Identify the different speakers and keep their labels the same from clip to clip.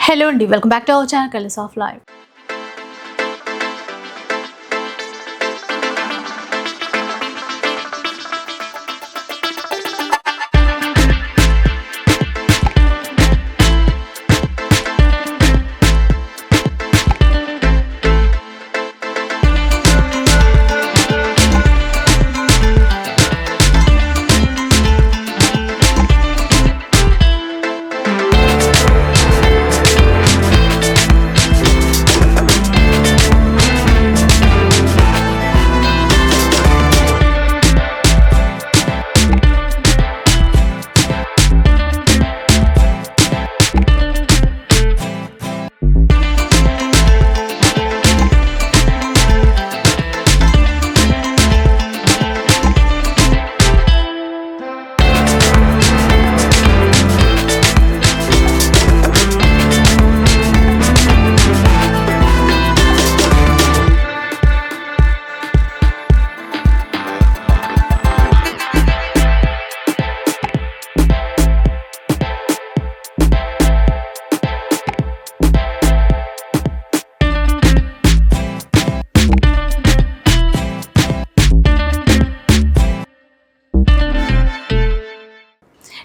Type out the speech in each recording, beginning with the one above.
Speaker 1: Hello and welcome back to our channel Colors of Life.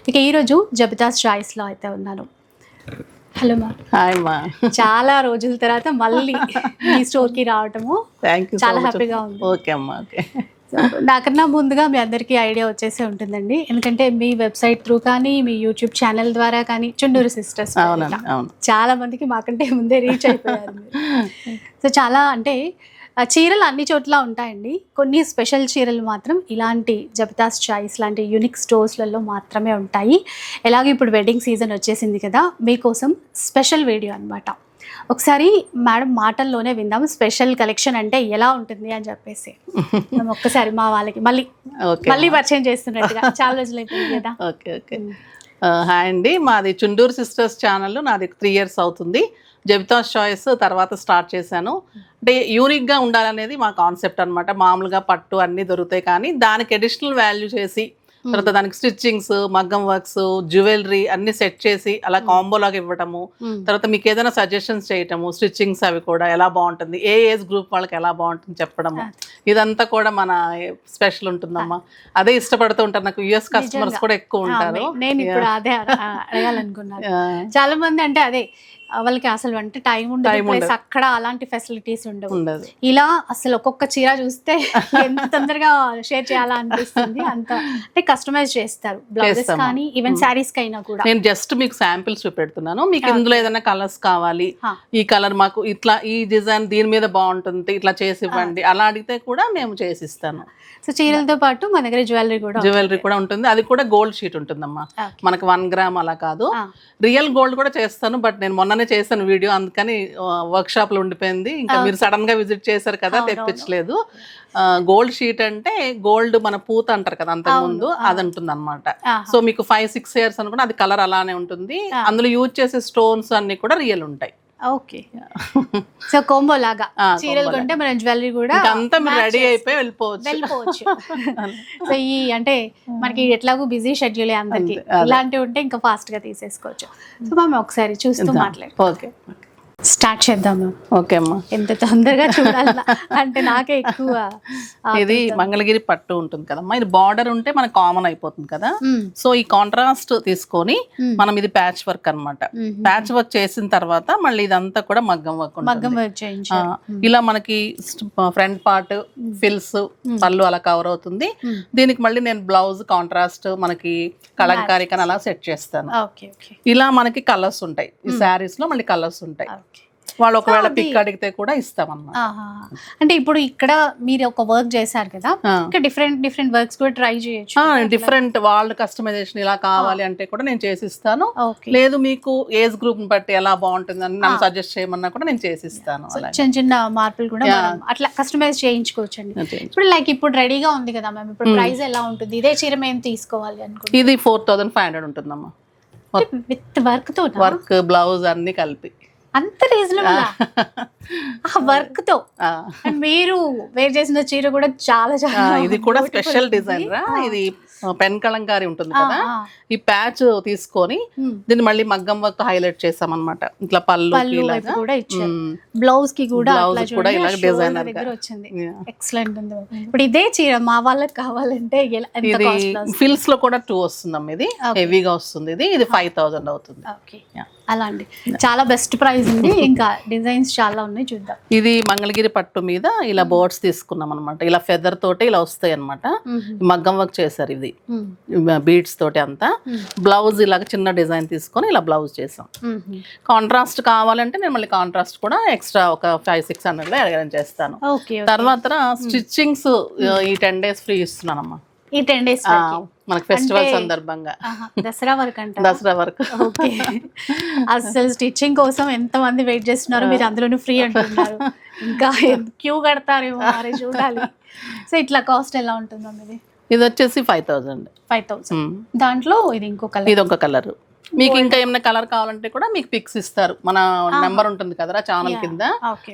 Speaker 1: ఇక ఈరోజు జబితాస్ చాయిస్లో అయితే ఉన్నాను. హలో మా.
Speaker 2: హాయ్ మా.
Speaker 1: చాలా రోజుల తర్వాత మళ్ళీ మీ స్టోర్కి రావటము చాలా హ్యాపీగా ఉంది.
Speaker 2: ఓకే అమ్మా. ఓకే.
Speaker 1: నాకన్నా ముందుగా మీ అందరికీ ఐడియా వచ్చేసే ఉంటుందండి, ఎందుకంటే మీ వెబ్సైట్ త్రూ కానీ మీ యూట్యూబ్ ఛానల్ ద్వారా కానీ చుండూరు సిస్టర్స్ చాలా మందికి మాకంటే ముందే రీచ్ అయిపోయారు. సో చాలా అంటే చీరలు అన్ని చోట్ల ఉంటాయండి, కొన్ని స్పెషల్ చీరలు మాత్రం ఇలాంటి జబితాస్ చాయిస్ లాంటి యూనిక్ స్టోర్స్లలో మాత్రమే ఉంటాయి. ఎలాగో ఇప్పుడు వెడ్డింగ్ సీజన్ వచ్చేసింది కదా, మీకోసం స్పెషల్ వీడియో అనమాట. ఒకసారి మేడం మాటల్లోనే విందాం స్పెషల్ కలెక్షన్ అంటే ఎలా ఉంటుంది అని చెప్పేసి. ఒక్కసారి మా వాళ్ళకి మళ్ళీ పరిచయం చేస్తున్నట్టుగా చాలా రోజులు అయిపోయింది కదా.
Speaker 2: Okay okay. హాయ్ అండి, మాది చుండూరు సిస్టర్స్ ఛానల్ నాది 3 years అవుతుంది. జబితాస్ చాయిస్ తర్వాత స్టార్ట్ చేశాను. అంటే యూనిక్గా ఉండాలనేది మా కాన్సెప్ట్ అనమాట. మామూలుగా పట్టు అన్నీ దొరుకుతాయి, కానీ దానికి అడిషనల్ వాల్యూ చేసి తర్వాత దానికి స్టిచ్చింగ్స్, మగ్గం వర్క్స్, జ్యువెలరీ అన్ని సెట్ చేసి అలా కాంబోలాగా ఇవ్వటము, తర్వాత మీకు ఏదైనా సజెషన్స్ చేయటము, స్టిచ్చింగ్స్ అవి కూడా ఎలా బాగుంటుంది, ఏ ఏజ్ గ్రూప్ వాళ్ళకి ఎలా బాగుంటుంది చెప్పడము, ఇదంతా కూడా మన స్పెషల్ ఉంటుందమ్మా. అదే ఇష్టపడుతూ ఉంటారు. నాకు యుఎస్ కస్టమర్స్ కూడా ఎక్కువ ఉంటారు.
Speaker 1: నేను ఇప్పుడు అదే అడగాలనుకున్నాను. చాలా మంది అంటే అదే వాళ్ళకి అసలు అంటే టైం ఉండదు, అక్కడ అలాంటి ఫెసిలిటీస్ ఉండవు. ఇలా అసలు ఒక్కొక్క చీర చూస్తే ఎంత తొందరగా షేర్ చేయాలా అనిపిస్తుంది. అంత అంటే కస్టమైజ్ చేస్తారు బ్లౌజెస్ కానీ ఈవెన్ శారీస్ కైనా కూడా.
Speaker 2: నేను జస్ట్ మీకు శాంపిల్స్ చూపెడుతున్నాను. మీకు ఇందులో ఏదైనా కలర్స్ కావాలి, ఈ కలర్ మాకు ఇట్లా ఈ డిజైన్ దీని మీద బాగుంటుంది ఇట్లా చేసి ఇవ్వండి అలా అడిగితే కూడా మేము చేసిస్తాను.
Speaker 1: సో చీరలతో పాటు మన దగ్గర జ్యువెలరీ కూడా
Speaker 2: ఉంటుంది. అది కూడా గోల్డ్ షీట్ ఉంటుందమ్మా. మనకి 1 gram అలా కాదు, రియల్ గోల్డ్ కూడా చేస్తాను. బట్ నేను మొన్ననే చేశాను వీడియో, అందుకని వర్క్ షాప్ లో ఉండిపోయింది. ఇంకా మీరు సడన్ గా విజిట్ చేశారు కదా, తెప్పించలేదు. గోల్డ్ షీట్ అంటే గోల్డ్ మన పూత అంటారు కదా, అంతకు ముందు అది ఉంటుంది అనమాట. సో మీకు 5-6 years అనుకుంటే అది కలర్ అలానే ఉంటుంది. అందులో యూజ్ చేసే స్టోన్స్ అన్ని కూడా రియల్ ఉంటాయి.
Speaker 1: ఓకే. సో కోంబో లాగా చీరలు కొంటే మనం జ్యువెలరీ కూడా
Speaker 2: అంతా రెడీ అయిపోయి వెళ్ళిపోవచ్చు.
Speaker 1: సో ఈ అంటే మనకి ఎట్లాగో బిజీ షెడ్యూల్ అందరికి, ఇలాంటివి ఉంటే ఇంకా ఫాస్ట్ గా తీసేసుకోవచ్చు. సో మనం ఒకసారి చూస్తూ మాట్లాడు.
Speaker 2: ఓకే,
Speaker 1: స్టార్ట్ చేద్దాము.
Speaker 2: ఓకే అమ్మా.
Speaker 1: ఎంత తొందరగా చూడాలా అంటే నాకే ఎక్కువ.
Speaker 2: ఇది మంగళగిరి పట్టు ఉంటుంది కదమ్మా, ఇది బార్డర్ ఉంటే మనకు కామన్ అయిపోతుంది కదా. సో ఈ కాంట్రాస్ట్ తీసుకొని మనం ఇది ప్యాచ్ వర్క్ అన్నమాట. ప్యాచ్ వర్క్ చేసిన తర్వాత మళ్ళీ ఇదంతా కూడా మగ్గం వర్క్ ఇలా మనకి ఫ్రంట్ పార్ట్ ఫిల్స్ పళ్ళు అలా కవర్ అవుతుంది. దీనికి మళ్ళీ నేను బ్లౌజ్ కాంట్రాస్ట్ మనకి కలంకారీ కానీ అలా సెట్ చేస్తాను. ఇలా మనకి కలర్స్ ఉంటాయి ఈ శారీస్ లో, మళ్ళీ కలర్స్ ఉంటాయి. వాళ్ళు ఒకవేళ పిక్ అడిగితే కూడా ఇస్తామన్నమాట.
Speaker 1: అంటే ఇప్పుడు ఇక్కడ మీరు ఒక వర్క్ చేశారు కదా, ఇంకా డిఫరెంట్ వర్క్స్ కూడా ట్రై చేయొచ్చు.
Speaker 2: డిఫరెంట్ వాళ్ళ కస్టమైజేషన్ ఇలా కావాలి అంటే కూడా నేను చేసిస్తాను. లేదు మీకు ఏజ్ గ్రూప్ బట్టి ఎలా బాగుంటుంది అని నన్ను సజెస్ట్ చేయమన్నా కూడా నేను చేసిస్తాను.
Speaker 1: చిన్న మార్పులు కూడా అట్లా కస్టమైజ్ చేయించుకోవచ్చు అండి. ఇప్పుడు ఇప్పుడు రెడీగా ఉంది కదా మ్యామ్, ఇప్పుడు ప్రైస్ ఎలా ఉంటుంది? ఇదే చీర మేము తీసుకోవాలి అనుకుంటే
Speaker 2: ఇది 4500 ఉంటుందమ్మా,
Speaker 1: విత్ వర్క్ తో,
Speaker 2: వర్క్ బ్లౌజ్ అన్ని కలిపి.
Speaker 1: అంత రీజనబుల్ ఆ వర్క్ తో. మీరు వేర్ చేసిన చీర కూడా చాలా
Speaker 2: ఇది కూడా స్పెషల్ డిజైన్ రా. ఇది పెన్ కలంకారీ ఉంటుంది కదా, ఈ ప్యాచ్ తీసుకొని దీన్ని మళ్ళీ మగ్గం వర్క్ హైలైట్ చేసాం అనమాట. ఇట్లా పళ్ళు
Speaker 1: కూడా ఇచ్చారు, బ్లౌజ్ కి కూడా
Speaker 2: ఇలా డిజైన్
Speaker 1: వచ్చింది. ఎక్సలెంట్ ఉంది. ఇప్పుడు ఇదే చీర మా వాళ్ళకి కావాలంటే
Speaker 2: ఫిల్స్ లో కూడా 2 వస్తుందమ్మా. ఇది హెవీగా వస్తుంది. ఇది 5000 అవుతుంది.
Speaker 1: అలా అండి, చాలా బెస్ట్ ప్రైస్ ఉంది. ఇంకా డిజైన్స్ చాలా ఉన్నాయి, చూద్దాం.
Speaker 2: ఇది మంగళగిరి పట్టు మీద ఇలా బోర్డ్స్ తీసుకున్నాం అనమాట. ఇలా ఫెదర్ తోటి ఇలా వస్తాయి అనమాట. మగ్గం వర్క్ చేశారు ఇది బీడ్స్ తోటి అంతా. బ్లౌజ్ ఇలాగ చిన్న డిజైన్ తీసుకొని ఇలా బ్లౌజ్ చేసాం. కాంట్రాస్ట్ కావాలంటే నేను మళ్ళీ కాంట్రాస్ట్ కూడా ఎక్స్ట్రా ఒక 500-600 లో అరేంజ్ చేస్తాను. తర్వాత స్టిచ్చింగ్స్ ఈ 10 days ఫ్రీ ఇస్తున్నానమ్మా.
Speaker 1: ఈ 10 days
Speaker 2: మనకి ఫెస్టివల్ సందర్భంగా
Speaker 1: దసరా వరకు అంట.
Speaker 2: దసరా వరకు
Speaker 1: అసలు స్టిచ్చింగ్ కోసం ఎంత మంది వెయిట్ చేస్తున్నారు, మీరు అందులోనూ ఫ్రీ అంటున్నారు. ఇంకా క్యూ కడతారేమో మరి చూడాలి. సో ఇట్లా కాస్ట్ ఎలా ఉంటుందో మీది?
Speaker 2: ఇది వచ్చేసి 5000.
Speaker 1: దాంట్లో ఇది ఇంకో కలర్,
Speaker 2: ఇది ఒక కలర్. మీకు ఇంకా ఏమైనా కలర్ కావాలంటే కూడా మీకు పిక్స్ ఇస్తారు. మన నెంబర్ ఉంటుంది కదరా ఛానల్ కింద,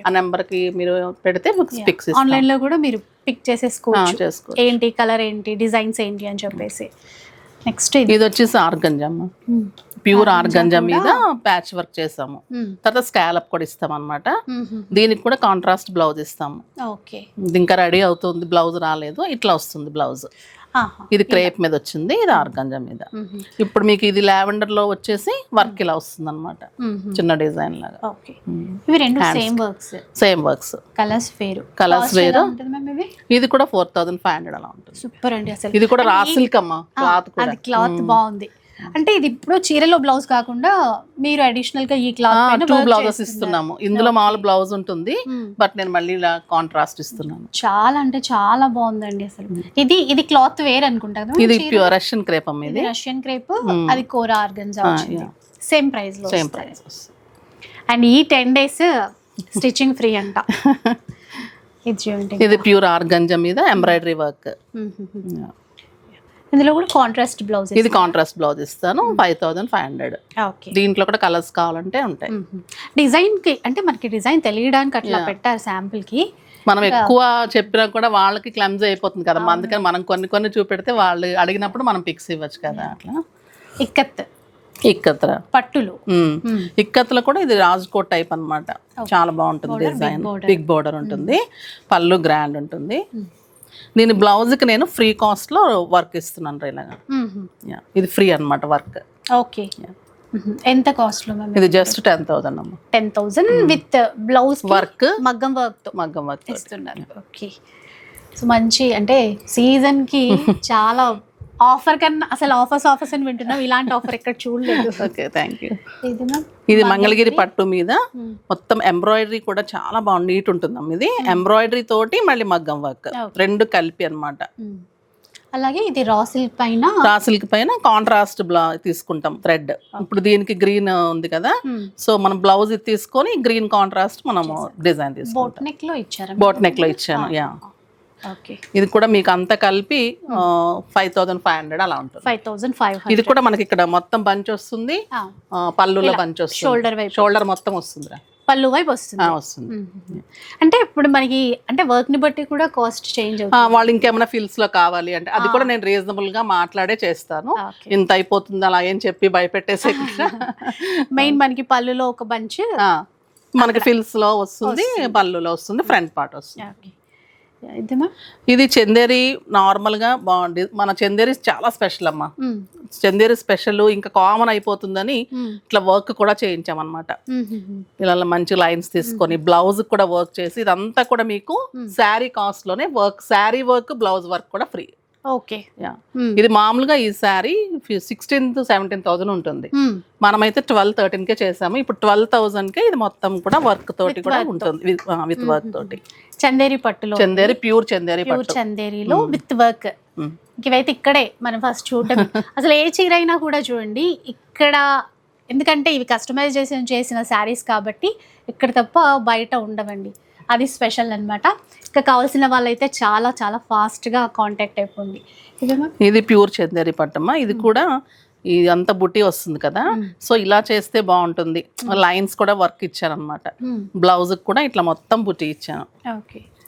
Speaker 2: ఆ నెంబర్ కి మీరు పెడితే పిక్స్
Speaker 1: ఆన్లైన్ లో కూడా మీరు పిక్ చేసేసుకోవచ్చు. ఏంటి కలర్, ఏంటి డిజైన్స్ ఏంటి అని చెప్పేసి. నెక్స్ట్
Speaker 2: ఇది వచ్చేసి ఆర్గంజా, ప్యూర్ ఆర్గంజా మీద ప్యాచ్ వర్క్ చేసాము. తర్వాత స్కాలప్ కూడా ఇస్తాం అనమాట. దీనికి కూడా కాంట్రాస్ట్ బ్లౌజ్ ఇస్తాము. ఇది ఇంకా రెడీ అవుతుంది, బ్లౌజ్ రాలేదు, ఇట్లా వస్తుంది బ్లౌజ్. ఇది క్రేప్ మీద వచ్చింది, ఇది ఆర్గంజా మీద. ఇప్పుడు మీకు ఇది లావెండర్ లో వచ్చేసి వర్క్ ఇలా వస్తుంది అనమాట, చిన్న డిజైన్ లాగా. సేమ్ వర్క్స్, కలర్స్ వేరు. ఇది కూడా 4500 అలా ఉంటుంది.
Speaker 1: సూపర్ అండి. అసలు
Speaker 2: ఇది కూడా రా సిల్క్ అమ్మా,
Speaker 1: క్లాత్ బాగుంది. అంటే ఇది ఇప్పుడు చీరలో బ్లౌజ్ కాకుండా మీరు అడిషనల్ గా ఈ క్లాత్
Speaker 2: 2 బ్లౌజెస్ ఇస్తున్నాము. ఇందులో మామూలు బ్లౌజ్ ఉంటుంది, బట్ నేను మళ్ళీ ఇలా కాంట్రాస్ట్ ఇస్తున్నాను.
Speaker 1: చాలా అంటే చాలా బాగుందండి అసలు. ఇది క్లాత్ వేర్ అనుకుంటా కదా.
Speaker 2: ఇది ప్యూర్ రష్యన్ క్రేప్ అమ్మ. ఇది
Speaker 1: రష్యన్ క్రేప్, అది కోరా ఆర్గంజా వచ్చింది. సేమ్ ప్రైస్ లో.
Speaker 2: Same price.
Speaker 1: అండ్ ఈ 10 days స్టిచ్చింగ్ ఫ్రీ అంట.
Speaker 2: ఇది ప్యూర్ ఆర్గంజా మీద ఎంబ్రాయిడరీ వర్క్.
Speaker 1: ఇందులో కూడా కాంట్రాస్ట్ బ్లౌజ్.
Speaker 2: ఇది కాంట్రాస్ట్ బ్లౌజ్ ఇస్తాను, 5500. దీంట్లో కూడా కలర్స్ కావాలంటే ఉంటాయి.
Speaker 1: డిజైన్ కి అంటే మనకి డిజైన్ తెలియడానికి అట్లా పెట్టారు శాంపుల్ కి.
Speaker 2: మనం ఎక్కువ చెప్పినా కూడా వాళ్ళకి క్లమ్జ్ అయిపోతుంది కదా, అందుకని మనం కొన్ని చూపెడితే వాళ్ళు అడిగినప్పుడు మనం పిక్స్ ఇవ్వచ్చు కదా. అట్లా ఇక్కత్ర
Speaker 1: పట్టులు,
Speaker 2: ఇక్కత్లో కూడా ఇది రాజ్కోట్ టైప్ అన్నమాట. చాలా బాగుంటుంది డిజైన్, బిగ్ బోర్డర్ ఉంటుంది, పళ్ళు గ్రాండ్ ఉంటుంది. నేను బ్లౌజ్కి నేను ఫ్రీ కాస్ట్లో వర్క్ ఇస్తున్నాను ఇలాగా. ఇది ఫ్రీ అన్నమాట వర్క్.
Speaker 1: ఓకే, ఎంత కాస్ట్ లో?
Speaker 2: ఇది జస్ట్ 10,000 అమ్మ.
Speaker 1: 10,000 విత్ బ్లౌజ్
Speaker 2: వర్క్,
Speaker 1: మగ్గం వర్క్
Speaker 2: ఇస్తున్నారు.
Speaker 1: ఓకే, సో మంచి అంటే సీజన్ కి చాలా ఆఫర్ కన్నా అసలు ఆఫర్స్ అని వింటున్నాం, ఇలాంటి ఆఫర్ ఎక్కడ చూడలేదు.
Speaker 2: Okay, thank you. ఇది మంగళగిరి పట్టు మీద మొత్తం ఎంబ్రాయిడరీ కూడా చాలా బాగుంది, నీట్ ఉంటుంది. ఇది ఎంబ్రాయిడరీ తోటి మళ్ళీ మగ్గం వర్క్ 2 కలిపి అన్నమాట.
Speaker 1: అలాగే ఇది రా సిల్క్ పైన
Speaker 2: కాంట్రాస్ట్ తీసుకుంటాం థ్రెడ్. ఇప్పుడు దీనికి గ్రీన్ ఉంది కదా, సో మనం బ్లౌజ్ ఇది తీసుకొని గ్రీన్ కాంట్రాస్ట్ మనము డిజైన్ తీసుకుంటాం. బోట్ నెక్ లో ఇచ్చాను. యా, ఇది కూడా మీకు అంతా కలిపి 5500 అలా ఉంటుంది.
Speaker 1: 5500.
Speaker 2: ఇది కూడా మనకి ఇక్కడ మొత్తం బంచ్ వస్తుంది, పళ్ళులో బంచ్ వస్తుంది, షోల్డర్ మొత్తం వస్తుంది,
Speaker 1: పళ్ళు వైపు వస్తుంది. అంటే ఇప్పుడు మనకి అంటే వర్క్ ని బట్టి కూడా కాస్ట్ చేంజ్ అవుతుంది.
Speaker 2: వాళ్ళు ఇంకేమైనా ఫిల్స్ లో కావాలి అంటే అది కూడా నేను రీజనబుల్ గా మాట్లాడే చేస్తాను. ఇంత అయిపోతుంది అలా ఏం చెప్పి భయపెట్టేసే.
Speaker 1: మెయిన్ మనకి పళ్ళులో ఒక బంచ్
Speaker 2: మనకి ఫిల్స్ లో వస్తుంది, పళ్ళులో వస్తుంది, ఫ్రంట్ పార్ట్ వస్తుంది. ఇది చందేరి నార్మల్ గా బాగుంది. మన చందేరి చాలా స్పెషల్ అమ్మా. చందేరి స్పెషల్ ఇంకా కామన్ అయిపోతుందని ఇట్లా వర్క్ కూడా చేయించామన్నమాట. ఇలా మంచి లైన్స్ తీసుకొని బ్లౌజ్ కూడా వర్క్ చేసి ఇదంతా కూడా మీకు శారీ కాస్ట్ లోనే work, sari work, blouse work కూడా ఫ్రీ.
Speaker 1: ఓకే,
Speaker 2: ఇది మామూలుగా ఈ శారీ 16,000-17,000 ఉంటుంది. మనమైతే 12,000-13,000 కే చేసాము. ఇప్పుడు 12,000 కే ఇది మొత్తం కూడా వర్క్ తోటి కూడా ఉంటుంది, విత్ వర్క్ తోటి.
Speaker 1: చందేరి పట్టులో,
Speaker 2: ప్యూర్
Speaker 1: చందేరిలో విత్ వర్క్. ఇవైతే ఇక్కడే మనం ఫస్ట్ చూడటం. అసలు ఏ చీర అయినా కూడా చూడండి ఇక్కడ, ఎందుకంటే ఇవి కస్టమైజ్ చేసిన శారీస్ కాబట్టి ఇక్కడ తప్ప బయట ఉండవండి. అది స్పెషల్ అన్నమాట. ఇంకా కావాల్సిన వాళ్ళైతే చాలా చాలా ఫాస్ట్గా కాంటాక్ట్ అయిపోయింది.
Speaker 2: ఇది ప్యూర్ చందేరి పట్టమ్మా. ఇది కూడా ఇది అంత బుట్టి వస్తుంది కదా, సో ఇలా చేస్తే బాగుంటుంది. లైన్స్ కూడా వర్క్ ఇచ్చాను అనమాట. బ్లౌజ్ కూడా ఇట్లా మొత్తం బుట్టి ఇచ్చాను.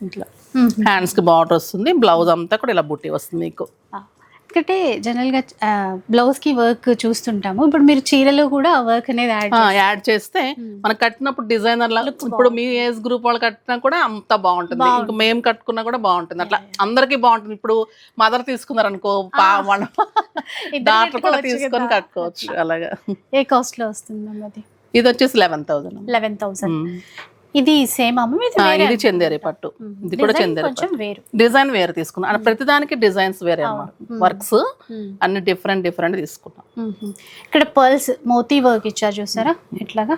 Speaker 2: ఇట్లా హ్యాండ్స్ కి బార్డర్ వస్తుంది, బ్లౌజ్ అంతా కూడా ఇలా బుట్టి వస్తుంది మీకు.
Speaker 1: ఎందుకంటే జనరల్ గా బ్లౌజ్ కి వర్క్ చూస్తుంటాము, ఇప్పుడు మీరు చీరలో కూడా వర్క్ అనేది
Speaker 2: యాడ్ చేస్తే మనకు కట్టినప్పుడు డిజైనర్ లా ఇప్పుడు మీ ఏజ్ గ్రూప్ వాళ్ళు కట్టినా కూడా అంత బాగుంటుంది, ఇంకా మేము కట్టుకున్నా కూడా బాగుంటుంది, అట్లా అందరికీ బాగుంటుంది. ఇప్పుడు మదర్ తీసుకున్నారు అనుకో, డాక్టర్ కూడా తీసుకొని కట్టుకోవచ్చు. అలాగా
Speaker 1: ఏ కాస్ట్ లో వస్తుంది అది?
Speaker 2: ఇది వచ్చేసి 11,000.
Speaker 1: 11,000. ఇది సేమ్ అమ్మ,
Speaker 2: ఇది చందేరి పట్టు, ఇది కూడా చందేరి
Speaker 1: కొంచెం వేరు,
Speaker 2: డిజైన్ వేరు తీసుకున్నాం. ప్రతిదానికి డిజైన్స్ వేరే అమ్మా, వర్క్స్ అన్ని డిఫరెంట్ తీసుకున్నాం.
Speaker 1: ఇక్కడ పర్ల్స్ మోతీ వర్క్ ఇచ్చారు చూసారా ఇట్లాగా.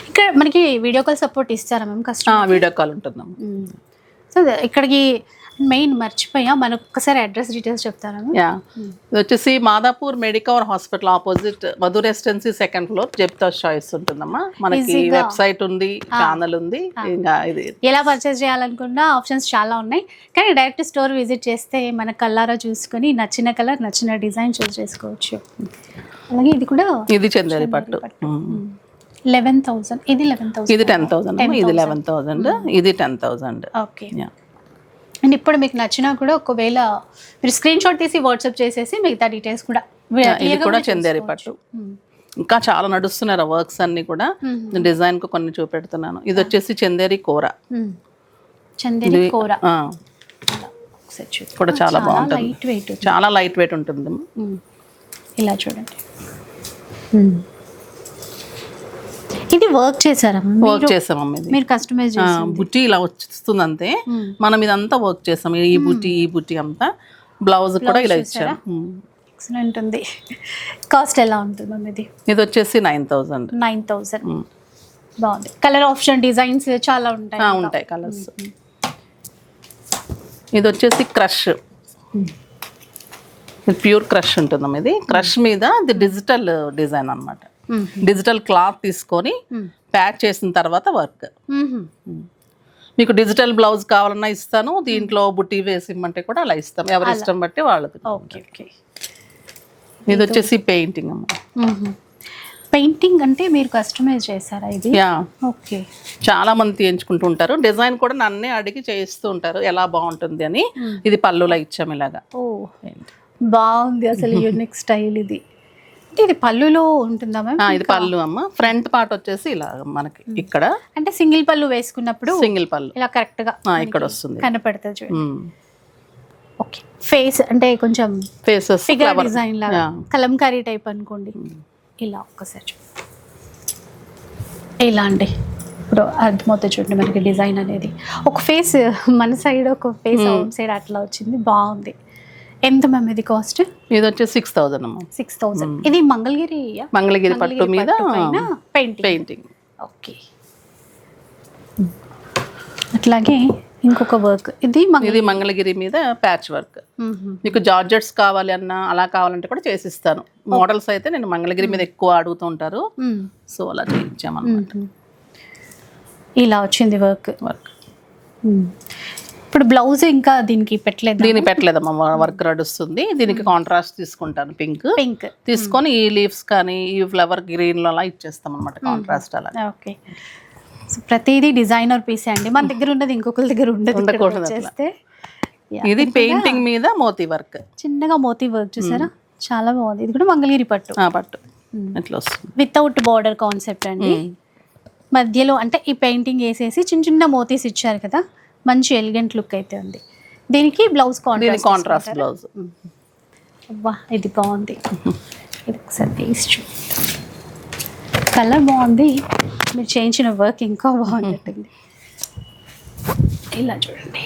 Speaker 1: ఇక్కడ మనకి వీడియో కాల్ సపోర్ట్ ఇస్తారా మ్యామ్ కస్టమర్?
Speaker 2: వీడియో కాల్ ఉంటుందమ్మా.
Speaker 1: సో ఇక్కడికి మెయిన్ మర్చిపోయా, మనకు ఒక్కసారి అడ్రస్ డీటెయిల్స్ చెప్తారా?
Speaker 2: ఇది వచ్చేసి Madhapur Medicover hospital opposite Madhu residency 2nd floor, జెప్తాస్ చాయిస్ ఉంటుందమ్మా. మనకి వెబ్సైట్ ఉంది, ఛానల్ ఉంది. ఇంకా ఇది
Speaker 1: ఎలా పర్చేస్ చేయాలనుకున్నా ఆప్షన్స్ చాలా ఉన్నాయి, కానీ డైరెక్ట్ స్టోర్ విజిట్ చేస్తే మన కల్లారా చూసుకొని నచ్చిన కలర్ నచ్చిన డిజైన్ చూస్ చేసుకోవచ్చు. అలాగే ఇది కూడా,
Speaker 2: ఇది చందేరి పట్టు
Speaker 1: 11,000. ఇది 11,000.
Speaker 2: ఇది 10,000. ఇది 11,000. ఇది 10,000.
Speaker 1: ఓకే. అండ్ ఇప్పుడు మీకు నచ్చినా కూడా ఒకవేళ మీరు స్క్రీన్ షాట్ తీసి వాట్సాప్ చేసేసి మిగతా డీటెయిల్స్ కూడా.
Speaker 2: ఇది కూడా చందేరి పట్టు, ఇంకా చాలా నడుస్తున్నారు వర్క్స్ అన్ని కూడా. డిజైన్ కు కొన్ని చూపెడుతున్నాను. ఇది వచ్చేసి చందేరి కూర,
Speaker 1: చందేరి కూర
Speaker 2: కూడా చాలా బాగుంటుంది, చాలా లైట్ వెయిట్ ఉంటుంది.
Speaker 1: ఇలా చూడండి, ఇది వర్క్ చేశారా?
Speaker 2: వర్క్ చేసామమ్మా,
Speaker 1: మీరు కస్టమైజ్ చేశారు.
Speaker 2: బుట్టి ఇలా వస్తుంది అంతే, మనం ఇదంతా వర్క్ చేసాం. ఈ బుట్టి అంతా, బ్లౌజ్ కూడా ఇలా ఇచ్చారు.
Speaker 1: ఎక్సలెంట్ ఉంది. కాస్ట్ ఎలా ఉంటుంది మ్యామ్ ఇది?
Speaker 2: ఇది వచ్చేసి 9,000.
Speaker 1: 9,000. బాగుంది. కలర్ ఆప్షన్ డిజైన్స్ చాలా
Speaker 2: ఉంటాయి కలర్స్. ఇది వచ్చేసి క్రష్, ప్యూర్ క్రష్ ఉంటుందమ్మా. ఇది క్రష్ మీద ఇది డిజిటల్ డిజైన్ అన్నమాట. డిజిటల్ క్లాత్ తీసుకొని ప్యాక్ చేసిన తర్వాత వర్క్. మీకు డిజిటల్ బ్లౌజ్ కావాలన్నా ఇస్తాను, దీంట్లో బుట్టి వేసి ఇమ్మంటే కూడా అలా ఇస్తాం, ఎవరి ఇష్టం బట్టి వాళ్ళది. ఇది వచ్చేసి పెయింటింగ్ అమ్మా.
Speaker 1: పెయింటింగ్ అంటే మీరు కస్టమైజ్ చేశారా ఇది? ఓకే.
Speaker 2: చాలా మంది చేయించుకుంటూ ఉంటారు, డిజైన్ కూడా నన్నే అడిగి చేయిస్తూ ఉంటారు ఎలా బాగుంటుంది అని. ఇది పళ్ళులా ఇచ్చాము ఇలాగా.
Speaker 1: ఓ బాగుంది అసలు, యూనిక్ స్టైల్ ఇది. ఇది పళ్ళులో ఉంటుందా మ్యామ్?
Speaker 2: ఇది పళ్ళు అమ్మ. ఫ్రంట్ పార్ట్ వచ్చేసి ఇలా మనకి ఇక్కడ,
Speaker 1: అంటే సింగిల్ పళ్ళు వేసుకున్నప్పుడు
Speaker 2: సింగిల్ పళ్ళు
Speaker 1: ఇలా కరెక్ట్ గా
Speaker 2: ఇక్కడ వస్తుంది,
Speaker 1: కనపడుతుంది చూడండి. ఓకే. ఫేస్ అంటే కొంచెం
Speaker 2: ఫేసెస్
Speaker 1: ఫిగర్ డిజైన్ లాగా, కలంకారీ టైప్ అనుకోండి. ఇలా ఒక్కసారి ఇలా అండి, ఇప్పుడు అర్థమవుతుంది చూడండి మనకి డిజైన్ అనేది. ఒక ఫేస్ మన సైడ్, ఒక ఫేస్ అవుట్ సైడ్ అట్లా వచ్చింది, బాగుంది. ఎంత మ్యామ్ ఇది కాస్ట్?
Speaker 2: ఇది వచ్చి 6,000 అమ్మా.
Speaker 1: 6,000. ఇది మంగళగిరి
Speaker 2: పట్టు మీద
Speaker 1: పెయింటింగ్. ఓకే. అట్లాగే ఇంకొక వర్క్, ఇది
Speaker 2: మంగళగిరి మీద ప్యాచ్ వర్క్. మీకు జార్జెట్స్ కావాలి అన్నా అలా కావాలంటే కూడా చేసిస్తాను. మోడల్స్ అయితే నేను మంగళగిరి మీద ఎక్కువ అడుగుతూ ఉంటారు, సో అలా చేయించామన్నమాట.
Speaker 1: ఇలా వచ్చింది వర్క్. ఇప్పుడు బ్లౌజ్ ఇంకా దీనికి
Speaker 2: పెట్టలేదమ్మా, వర్క్ నడుస్తుంది. దీనికి కాంట్రాస్ట్ తీసుకుంటాను, పింక్ తీసుకొని ఈ లీవ్స్ కానీ ఈ ఫ్లవర్ గ్రీన్ లో అలా ఇచ్చేస్తాం అనమాట, కాంట్రాస్ట్ అలా.
Speaker 1: ఓకే. సో ప్రతిదీ డిజైనర్ పీసే అండి, మన దగ్గర ఉన్నది ఇంకొకరి దగ్గర ఉండదు.
Speaker 2: ఇది పెయింటింగ్ మీద మోతీ వర్క్,
Speaker 1: చిన్నగా మోతీ వర్క్ చూసారా, చాలా బాగుంది. ఇది కూడా మంగళగిరి పట్టు
Speaker 2: ఇట్లా వస్తుంది,
Speaker 1: వితౌట్ బార్డర్ కాన్సెప్ట్ అండి. మధ్యలో అంటే ఈ పెయింటింగ్ వేసేసి చిన్న చిన్న మోతీస్ ఇచ్చారు కదా, మంచి ఎలిగెంట్ లుక్ అయితే ఉంది. దీనికి బ్లౌజ్
Speaker 2: కాంట్రాస్ట్ బ్లౌజ్.
Speaker 1: వా ఇది బాగుంది. ఇది ఒకసారి తీసి కలర్ బాగుంది, మీరు చేయించిన వర్క్ ఇంకా బాగుంటుంది. ఇలా చూడండి,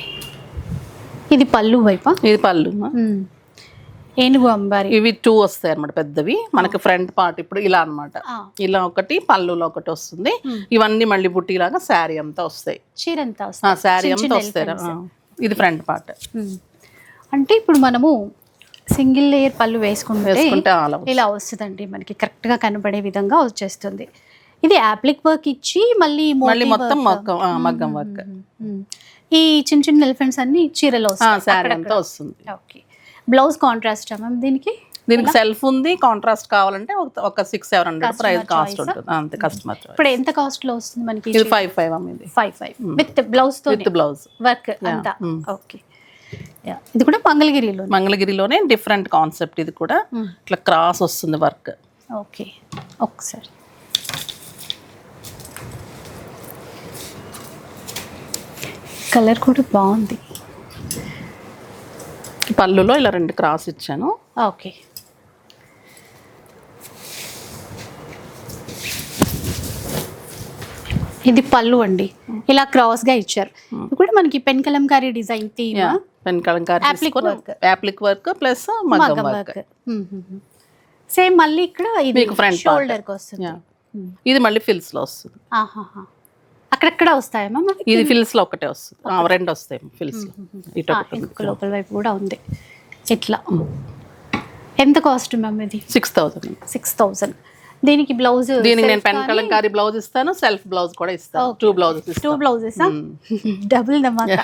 Speaker 1: ఇది పళ్ళు వైపా?
Speaker 2: ఇది పళ్ళు,
Speaker 1: ఏనుగు అంబారి.
Speaker 2: ఇవి 2 వస్తాయి అనమాట పెద్దవి. మనకి ఫ్రంట్ పార్ట్ ఇప్పుడు ఇలా అనమాట, ఇలా ఒకటి పళ్ళులో ఒకటి వస్తుంది. ఇవన్నీ మళ్ళీ బుట్టిలాగా శారీ అంతా వస్తాయి,
Speaker 1: చీరంతా
Speaker 2: శారీ అంతా వస్తాయి. ఇది ఫ్రంట్ పార్ట్.
Speaker 1: అంటే ఇప్పుడు మనము సింగిల్ లేయర్ పళ్ళు వేసుకుంటే ఇలా వస్తుందండి, మనకి కరెక్ట్ గా కనబడే విధంగా వచ్చేస్తుంది. ఇది యాప్లిక్ వర్క్ ఇచ్చి మళ్ళీ
Speaker 2: మొత్తం మగ్గం వర్క్.
Speaker 1: ఈ చిన్న చిన్న ఎలిఫెంట్స్ అన్ని చీరలో
Speaker 2: శారీ అంతా వస్తుంది.
Speaker 1: ఓకే. Blouse contrast ma'am? దీనికి
Speaker 2: సెల్ఫ్ ఉంది, కాంట్రాస్ట్ కావాలంటే ఒక 600-700 ప్రైస్ కాస్ట్ ఉంటుంది అంతే, కస్టమర్.
Speaker 1: ఇప్పుడు ఎంత కాస్ట్ లో వస్తుంది మనకి?
Speaker 2: ఇది 5,500 అమ్మ. ఇది
Speaker 1: 5,500 విత్ బ్లౌజ్ తో,
Speaker 2: విత్ బ్లౌజ్
Speaker 1: వర్క్ అంతా. ఓకే. ఇది కూడా మంగళగిరిలో.
Speaker 2: మంగళగిరిలోనే డిఫరెంట్ కాన్సెప్ట్. ఇది కూడా ఇట్లా క్రాస్ వస్తుంది వర్క్.
Speaker 1: ఓకే, ఒకసారి కలర్ కూడా బాగుంది.
Speaker 2: పళ్ళులో ఇలా 2 క్రాస్ ఇచ్చాను.
Speaker 1: ఓకే, ఇది పళ్ళు అండి, ఇలా క్రాస్ గా ఇచ్చారు. ఇది కూడా మనకి pen Kalamkari design theme.
Speaker 2: Pen Kalamkari అప్లిక్ work plus మగ్గం వర్క్.
Speaker 1: సేమ్ మళ్ళీ ఇక్కడ ఇది
Speaker 2: ఫ్రంట్
Speaker 1: షోల్డర్ కి వస్తుంది.
Speaker 2: ఇది మళ్ళీ ఫిల్స్ లో వస్తుంది.
Speaker 1: అక్కడక్కడ వస్తాయమ్మా?
Speaker 2: ఇది ఫిల్స్ లో ఒకటే వస్తుంది. 2 వస్తాయి ఫిల్స్ లో. ఇటు
Speaker 1: లోపల వైపు కూడా ఉంది. ఇట్లా ఎంత కాస్ట్ మ్యామ్ ఇది?
Speaker 2: 6000.
Speaker 1: 6000. దీనికి బ్లౌజ్?
Speaker 2: దీనికి నేను పెన్ కలంకారీ బ్లౌజ్ ఇస్తాను, సెల్ఫ్ బ్లౌజ్ కూడా ఇస్తాను. 2 బ్లౌజెస్.
Speaker 1: డబుల్ అన్నమాట.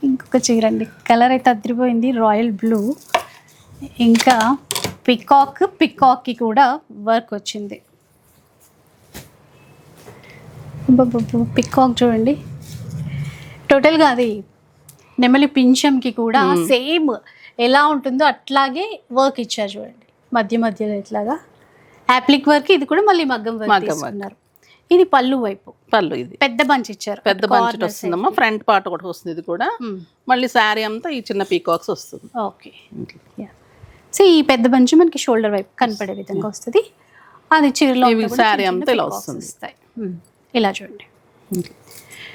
Speaker 1: ఇంకొక చీర అండి, కలర్ అయితే అదిరిపోయింది, రాయల్ బ్లూ. ఇంకా పికాక్కి కూడా వర్క్ వచ్చింది. పికాక్ చూడండి, టోటల్గా అది నెమలి పింఛంకి కూడా సేమ్ ఎలా ఉంటుందో అట్లాగే వర్క్ ఇచ్చారు చూడండి, మధ్యలో ఇట్లాగా అప్లిక్ వర్క్. ఇది కూడా మళ్ళీ మగ్గం వర్క్ తీసుకున్నారు. ఇది పళ్ళు వైపు.
Speaker 2: పళ్ళు ఇది పెద్ద
Speaker 1: బంచ్ ఇచ్చారు,
Speaker 2: పెద్ద బంచ్ వస్తుందమ్మా. ఫ్రంట్ పార్ట్ ఒకటి వస్తుంది. ఇది కూడా మళ్ళీ శారీ అంతా ఈ చిన్న పీకాక్స్ వస్తుంది.
Speaker 1: ఓకే, సో ఈ పెద్ద బంచ్ మనకి షోల్డర్ వైపు కనపడే విధంగా వస్తుంది. అది చీరలో
Speaker 2: శారీ అంతా ఇలా వస్తుంది.
Speaker 1: ఇలా చూడండి.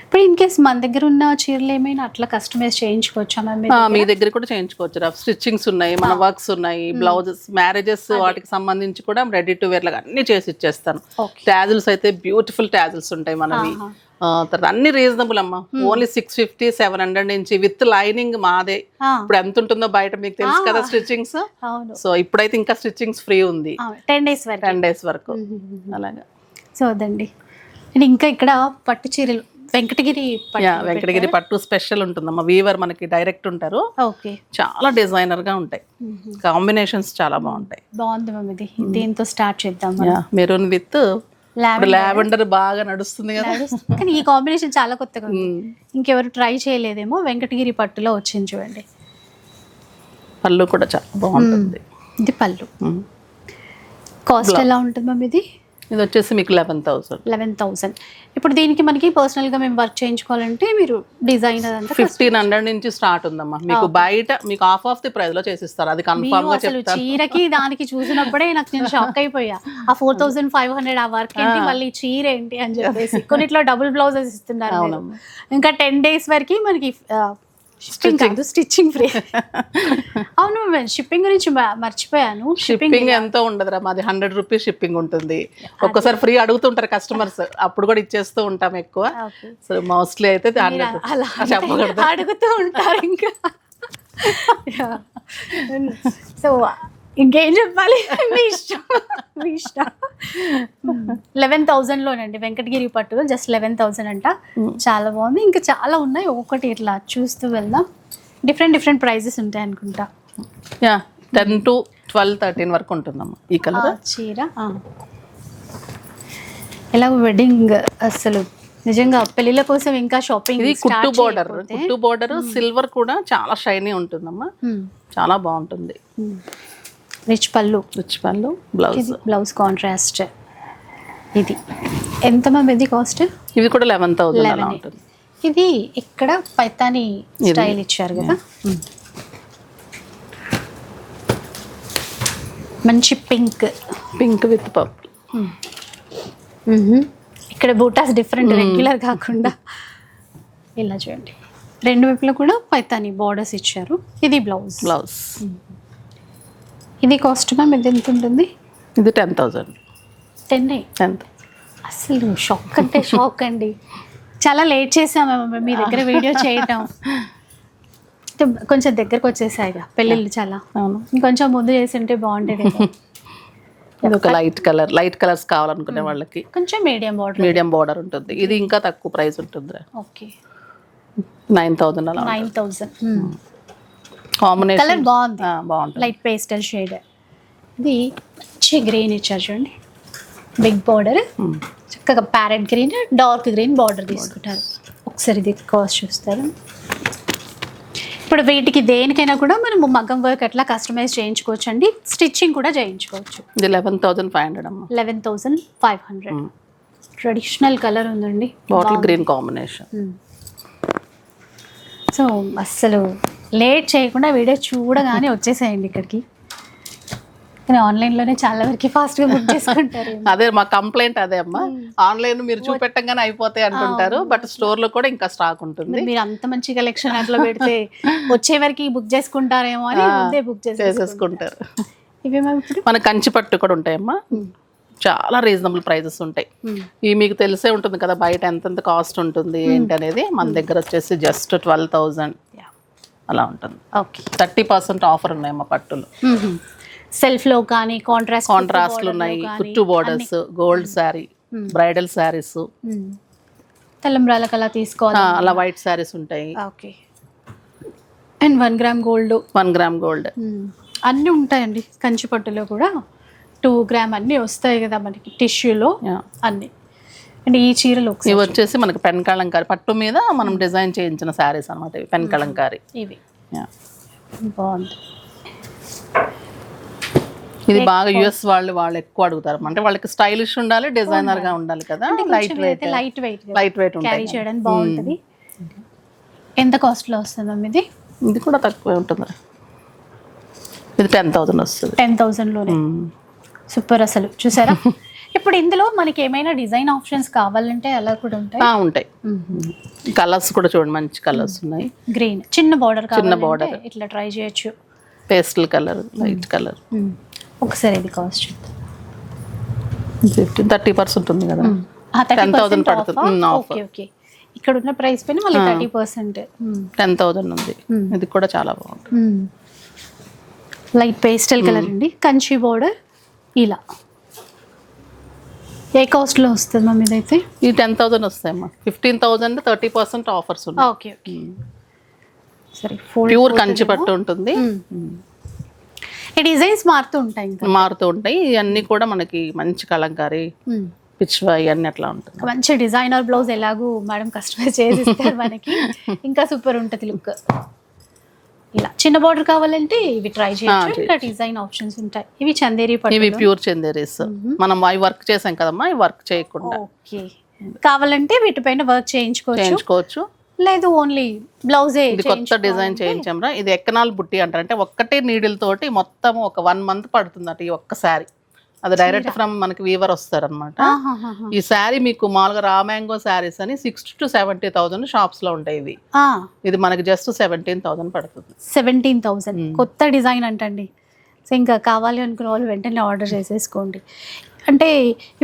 Speaker 1: ఇప్పుడు ఇన్ కేస్ మన దగ్గర ఉన్న చీరలు ఏమైనా అట్లా కస్టమైజ్ చేయించుకోవచ్చా మ్యామ్?
Speaker 2: మీ దగ్గర కూడా చేయించుకోవచ్చు. రఫ్ స్టిచ్చింగ్స్ ఉన్నాయి, మన వర్క్స్ ఉన్నాయి, బ్లౌజెస్, మ్యారేజెస్ వాటికి సంబంధించి కూడా రెడీ టు వేర్ లాగా అన్ని చేసి ఇచ్చేస్తాను. టాజిల్స్ అయితే బ్యూటిఫుల్ టాజిల్స్ ఉంటాయి మనవి. తర్వాత అన్ని రీజనబుల్ అమ్మా. ఓన్లీ 650, 700 నుంచి విత్ లైనింగ్ మాదే. ఇప్పుడు ఎంత ఉంటుందో బయట మీకు తెలుసు కదా స్టిచ్చింగ్స్. సో ఇప్పుడైతే ఇంకా స్టిచ్చింగ్స్ ఫ్రీ ఉంది 10 days వరకు అలాగా.
Speaker 1: సో అదండి. ఇంకా ఇక్కడ పట్టు చీరలు
Speaker 2: వెంకటగిరి పట్టు స్పెషల్ ఉంటుందమ్మా. వీవర్ మనకి డైరెక్ట్ ఉంటారు. చాలా డిజైనర్ గా ఉంటాయి, కాంబినేషన్స్ చాలా బాగుంటాయి.
Speaker 1: బాగుంది మ్యామ్. ఇది దీంతో స్టార్ట్ చేద్దాం.
Speaker 2: మెరూన్ విత్ లావెండర్ బాగా నడుస్తుంది కదా,
Speaker 1: కానీ ఈ కాంబినేషన్ చాలా కొత్తగా ఉంది. ఇంకెవరు ట్రై చేయలేదేమో. వెంకటగిరి పట్టులో వచ్చింది చూడండి.
Speaker 2: పళ్ళు కూడా చాలా బాగుంటుంది.
Speaker 1: ఇది పళ్ళు. కాస్ట్ ఎలా ఉంటుంది మ్యామ్ ఇది?
Speaker 2: ఇది వచ్చేసి మీకు 11,000.
Speaker 1: ఇప్పుడు దీనికి మనకి పర్సనల్ గా మేము వర్క్ చేయించుకోవాలంటే మీరు డిజైన్ అదంతా
Speaker 2: 1500 నుంచి స్టార్ట్ ఉందమ్మా. మీకు బయట మీకు ఆఫ్ ది ప్రైస్ లో చేసిస్తారు. అది కన్ఫర్మ్ గా చెప్తాను.
Speaker 1: చీరకి దానికి చూసినప్పుడే నాకు నేను షాక్ అయిపోయా. ఆ 4500 ఆ వర్క్ ఏంటి, మళ్ళీ చీర ఏంటి అని చెప్పేసి. కొన్నిట్లో డబుల్ బ్లౌజెస్ ఇస్తున్నారు. ఇంకా 10 days వరకు మనకి స్టిచ్చింగ్ ఫ్రీ. అవును, షిప్పింగ్ గురించి మర్చిపోయాను.
Speaker 2: షిప్పింగ్ ఎంతో ఉండదురా, మాది 100 రూపీస్ షిప్పింగ్ ఉంటుంది. ఒక్కసారి ఫ్రీ అడుగుతుంటారు కస్టమర్స్, అప్పుడు కూడా ఇచ్చేస్తూ ఉంటాం ఎక్కువ. సో మోస్ట్లీ అయితే చెప్పకూడదు,
Speaker 1: అడుగుతూ ఉంటారు ఇంకా. సో ఇంకేం చెప్పాలి, మీ ఇష్టం. 11,000లోనండి వెంకటగిరి పట్టులో, జస్ట్ 11,000 అంట. చాలా బాగుంది. ఇంకా చాలా ఉన్నాయి, ఒక్కొక్కటి ఇట్లా చూస్తూ వెళ్దాం. డిఫరెంట్ ప్రైజెస్ ఉంటాయి అనుకుంటా.
Speaker 2: 10 to 12, 13 వరకు ఉంటుందమ్మా ఈ కలర్
Speaker 1: చీర. ఎలా వెడ్డింగ్ అసలు నిజంగా పెళ్లిళ్ళ కోసం ఇంకా షాపింగ్.
Speaker 2: ఇది కుట్టు బోర్డర్ సిల్వర్ కూడా చాలా షైనీ ఉంటుందమ్మా, చాలా బాగుంటుంది.
Speaker 1: రిచ్ పళ్ళు, బ్లౌజ్ కాంట్రాస్ట్. ఇది ఎంత మ్యామ్ ఇది కాస్ట్?
Speaker 2: ఇవి కూడా 11,000 ఉంటుంది.
Speaker 1: ఇది ఇక్కడ పైతాని స్టైల్ ఇచ్చారు కదా, మంచి పింక్
Speaker 2: విత్ పర్పుల్.
Speaker 1: ఇక్కడ బూటాస్ డిఫరెంట్, రెగ్యులర్ కాకుండా ఇలా చూడండి. 2 వైపులా కూడా పైతాని బార్డర్స్ ఇచ్చారు. ఇది బ్లౌజ్. ఇది కాస్ట్ మ్యామ్ ఇది ఎంత ఉంటుంది?
Speaker 2: ఇది 10,000.
Speaker 1: 10 అసలు షాక్ అంటే షాక్ అండి. చాలా లేట్ చేసాము మీ దగ్గర వీడియో చేయటం. కొంచెం దగ్గరకు వచ్చేసాయిగా పెళ్ళిళ్ళు చాలా. ఇంకొంచెం ముందు చేసి ఉంటే బాగుండేది.
Speaker 2: ఇది ఒక లైట్ కలర్స్ కావాలనుకునే వాళ్ళకి
Speaker 1: కొంచెం మీడియం బార్డర్
Speaker 2: ఉంటుంది. ఇది ఇంకా తక్కువ ప్రైస్ ఉంటుంది.
Speaker 1: ఓకే,
Speaker 2: 9,000 అలా.
Speaker 1: 9,000.
Speaker 2: కాంబినేషన్
Speaker 1: కలర్ బాగుంది, లైట్ పేస్టల్ షేడ్. ఇది మంచి గ్రీన్ ఇచ్చారు చూడండి, బిగ్ బార్డర్. చక్కగా parrot green, dark green border తీసుకుంటారు. ఒకసారి ఇది కాస్ట్ చూస్తారు. ఇప్పుడు వీటికి దేనికైనా కూడా మనం మగ్గం వర్క్ అట్లా కస్టమైజ్ చేయించుకోవచ్చు అండి, స్టిచ్చింగ్ కూడా చేయించుకోవచ్చు.
Speaker 2: ఇది 11,500 అమ్మ.
Speaker 1: 11,500. ట్రెడిషనల్ కలర్ ఉందండి,
Speaker 2: బాటిల్ గ్రీన్ కాంబినేషన్.
Speaker 1: సో అస్సలు లేట్ చేయకుండా వీడియో చూడగానే వచ్చేసాయండి ఇక్కడికి. కానీ ఆన్లైన్లోనే చాలా వరకు ఫాస్ట్గా బుక్ చేసుకుంటారు.
Speaker 2: అదే మా కంప్లైంట్ అదే అమ్మా, ఆన్లైన్ మీరు చూపెట్టంగానే అయిపోతాయి అంటుంటారు, బట్ స్టోర్ లో కూడా ఇంకా స్టాక్ ఉంటుంది.
Speaker 1: మీరు అంత మంచి కలెక్షన్ అట్లా పెడితే వచ్చే వరకు బుక్ చేసుకుంటారేమో అని ముందే బుక్
Speaker 2: చేసేసుకుంటారు.
Speaker 1: ఇవేమో ఇప్పుడు
Speaker 2: మన కంచి పట్టు కూడా ఉంటాయమ్మా, చాలా రీజనబుల్ ప్రైజెస్ ఉంటాయి. ఇవి మీకు తెలిసే ఉంటుంది కదా బయట ఎంతెంత కాస్ట్ ఉంటుంది ఏంటి అనేది. మన దగ్గర వచ్చేసి జస్ట్ 12,000 అలా ఉంటుంది.
Speaker 1: ఓకే,
Speaker 2: 30% ఆఫర్ ఉన్నాయమ్మా పట్టులు.
Speaker 1: సెల్ఫ్ లో కానీ
Speaker 2: కాంట్రాస్ట్లు ఉన్నాయి, కుట్టు borders, gold sari, bridal saris,
Speaker 1: తలంబ్రాలకు అలా తీసుకోవాలి
Speaker 2: అలా వైట్ శారీస్ ఉంటాయి.
Speaker 1: Okay, and 1 gram gold,
Speaker 2: 1 gram gold
Speaker 1: అన్నీ ఉంటాయండి. కంచి పట్టులో కూడా 2 గ్రామ్ అన్నీ వస్తాయి కదా మనకి, టిష్యూలో అన్నీ. అండ్ ఈ చీరలు
Speaker 2: ఇవి వచ్చేసి మనకి పెన్ కలంకారీ పట్టు మీద మనం డిజైన్ చేయించిన శారీస్ అనమాట. ఇవి పెన్ కలంకారీ.
Speaker 1: ఇవి బాగుంది.
Speaker 2: ఇది బాగా యుఎస్ వాళ్ళు ఎక్కువ అడుగుతారు, అంటే వాళ్ళకి స్టైలిష్ ఉండాలి, డిజైనర్ గా ఉండాలి కదా. లైట్ వెయిట్
Speaker 1: క్యారీ చేయడానికి బాగుంటుంది. ఎంత కాస్ట్ లో వస్తుంది మ్యామ్ ఇది?
Speaker 2: ఇది కూడా తక్కువే ఉంటుంది, ఇది 10,000 వస్తుంది.
Speaker 1: 10,000 లోనే సూపర్. అసలు చూసారా ఇప్పుడు ఇందులో మనకి ఏమైనా డిజైన్ ఆప్షన్స్ కావాలంటే అలా కూడా ఉంటాయి.
Speaker 2: ఉంటాయి. కలర్స్ కూడా చూడండి, మంచి కలర్స్ ఉన్నాయి.
Speaker 1: గ్రీన్ చిన్న బార్డర్ ఇట్లా ట్రై చేయొచ్చు.
Speaker 2: Pastel colour, light colour.
Speaker 1: ఒకసారి ఇది కాస్ట్
Speaker 2: 30% ఉంది కదా, 10,000 పడుతుంది.
Speaker 1: ఓకే ఓకే, ఇక్కడ ఉన్న ప్రైస్ పైన మళ్ళీ 30%
Speaker 2: 10,000 ఉంది. ఇది కూడా చాలా బాగుంటుంది.
Speaker 1: లైట్ పేస్టల్ కలర్ అండి, కంచి బోర్డర్. ఇలా ఏ కాస్ట్ లో వస్తుంది మ్యామ్ ఇదైతే?
Speaker 2: ఈ 10,000 వస్తాయమ్మా. 15,000 30% ఆఫర్స్ ఉన్నాయి.
Speaker 1: ఓకే ఓకే, సరే.
Speaker 2: ప్యూర్ కంచి పట్టు ఉంటుంది.
Speaker 1: ఈ డిజైన్స్ మారుతూ ఉంటాయి
Speaker 2: ఇవన్నీ కూడా మనకి మంచి కలంకారీ, పిచ్వా ఇవన్నీ అట్లా ఉంటుంది.
Speaker 1: మంచి డిజైనర్ బ్లౌజ్ ఎలాగూ మేడం కస్టమైజ్ చేసి ఇస్తారు మనకి, ఇంకా సూపర్ ఉంటుంది లుక్. ఇలా చిన్న బార్డర్ కావాలంటే ఇవి ట్రై చేయొచ్చు. ఇంకా డిజైన్ ఆప్షన్స్ ఉంటాయి. ఇవి చందేరి పట్టు,
Speaker 2: ఇవి ప్యూర్ చందేరీస్. మనం అవి వర్క్ చేసాం కదమ్మా, ఈ వర్క్ చేయకుండా.
Speaker 1: ఓకే, కావాలంటే వీటిపైన వర్క్ చేయించుకోవచ్చు, లేదు ఓన్లీ బ్లౌజే.
Speaker 2: ఇది కొత్త డిజైన్ చేయించాంరా. ఇది ఎక్కనాల్ బుట్టి అంటారు, అంటే ఒక్కటే నీడిల్ తోటి మొత్తం ఒక 1 month పడుతుంది అట ఈ ఒక్క శారీ. అది డైరెక్ట్ ఫ్రమ్ మనకి వీవర్ వస్తారనమాట. ఈ శారీ మీకు మామూలుగా రా మ్యాంగో శారీస్ అని 60,000 to 70,000 షాప్స్ లో ఉంటాయి. ఇవి ఇది మనకి జస్ట్ 17,000 పడుతుంది.
Speaker 1: 17,000 కొత్త డిజైన్ అంటండి. సో ఇంకా కావాలి అనుకున్న వాళ్ళు వెంటనే ఆర్డర్ చేసేసుకోండి. అంటే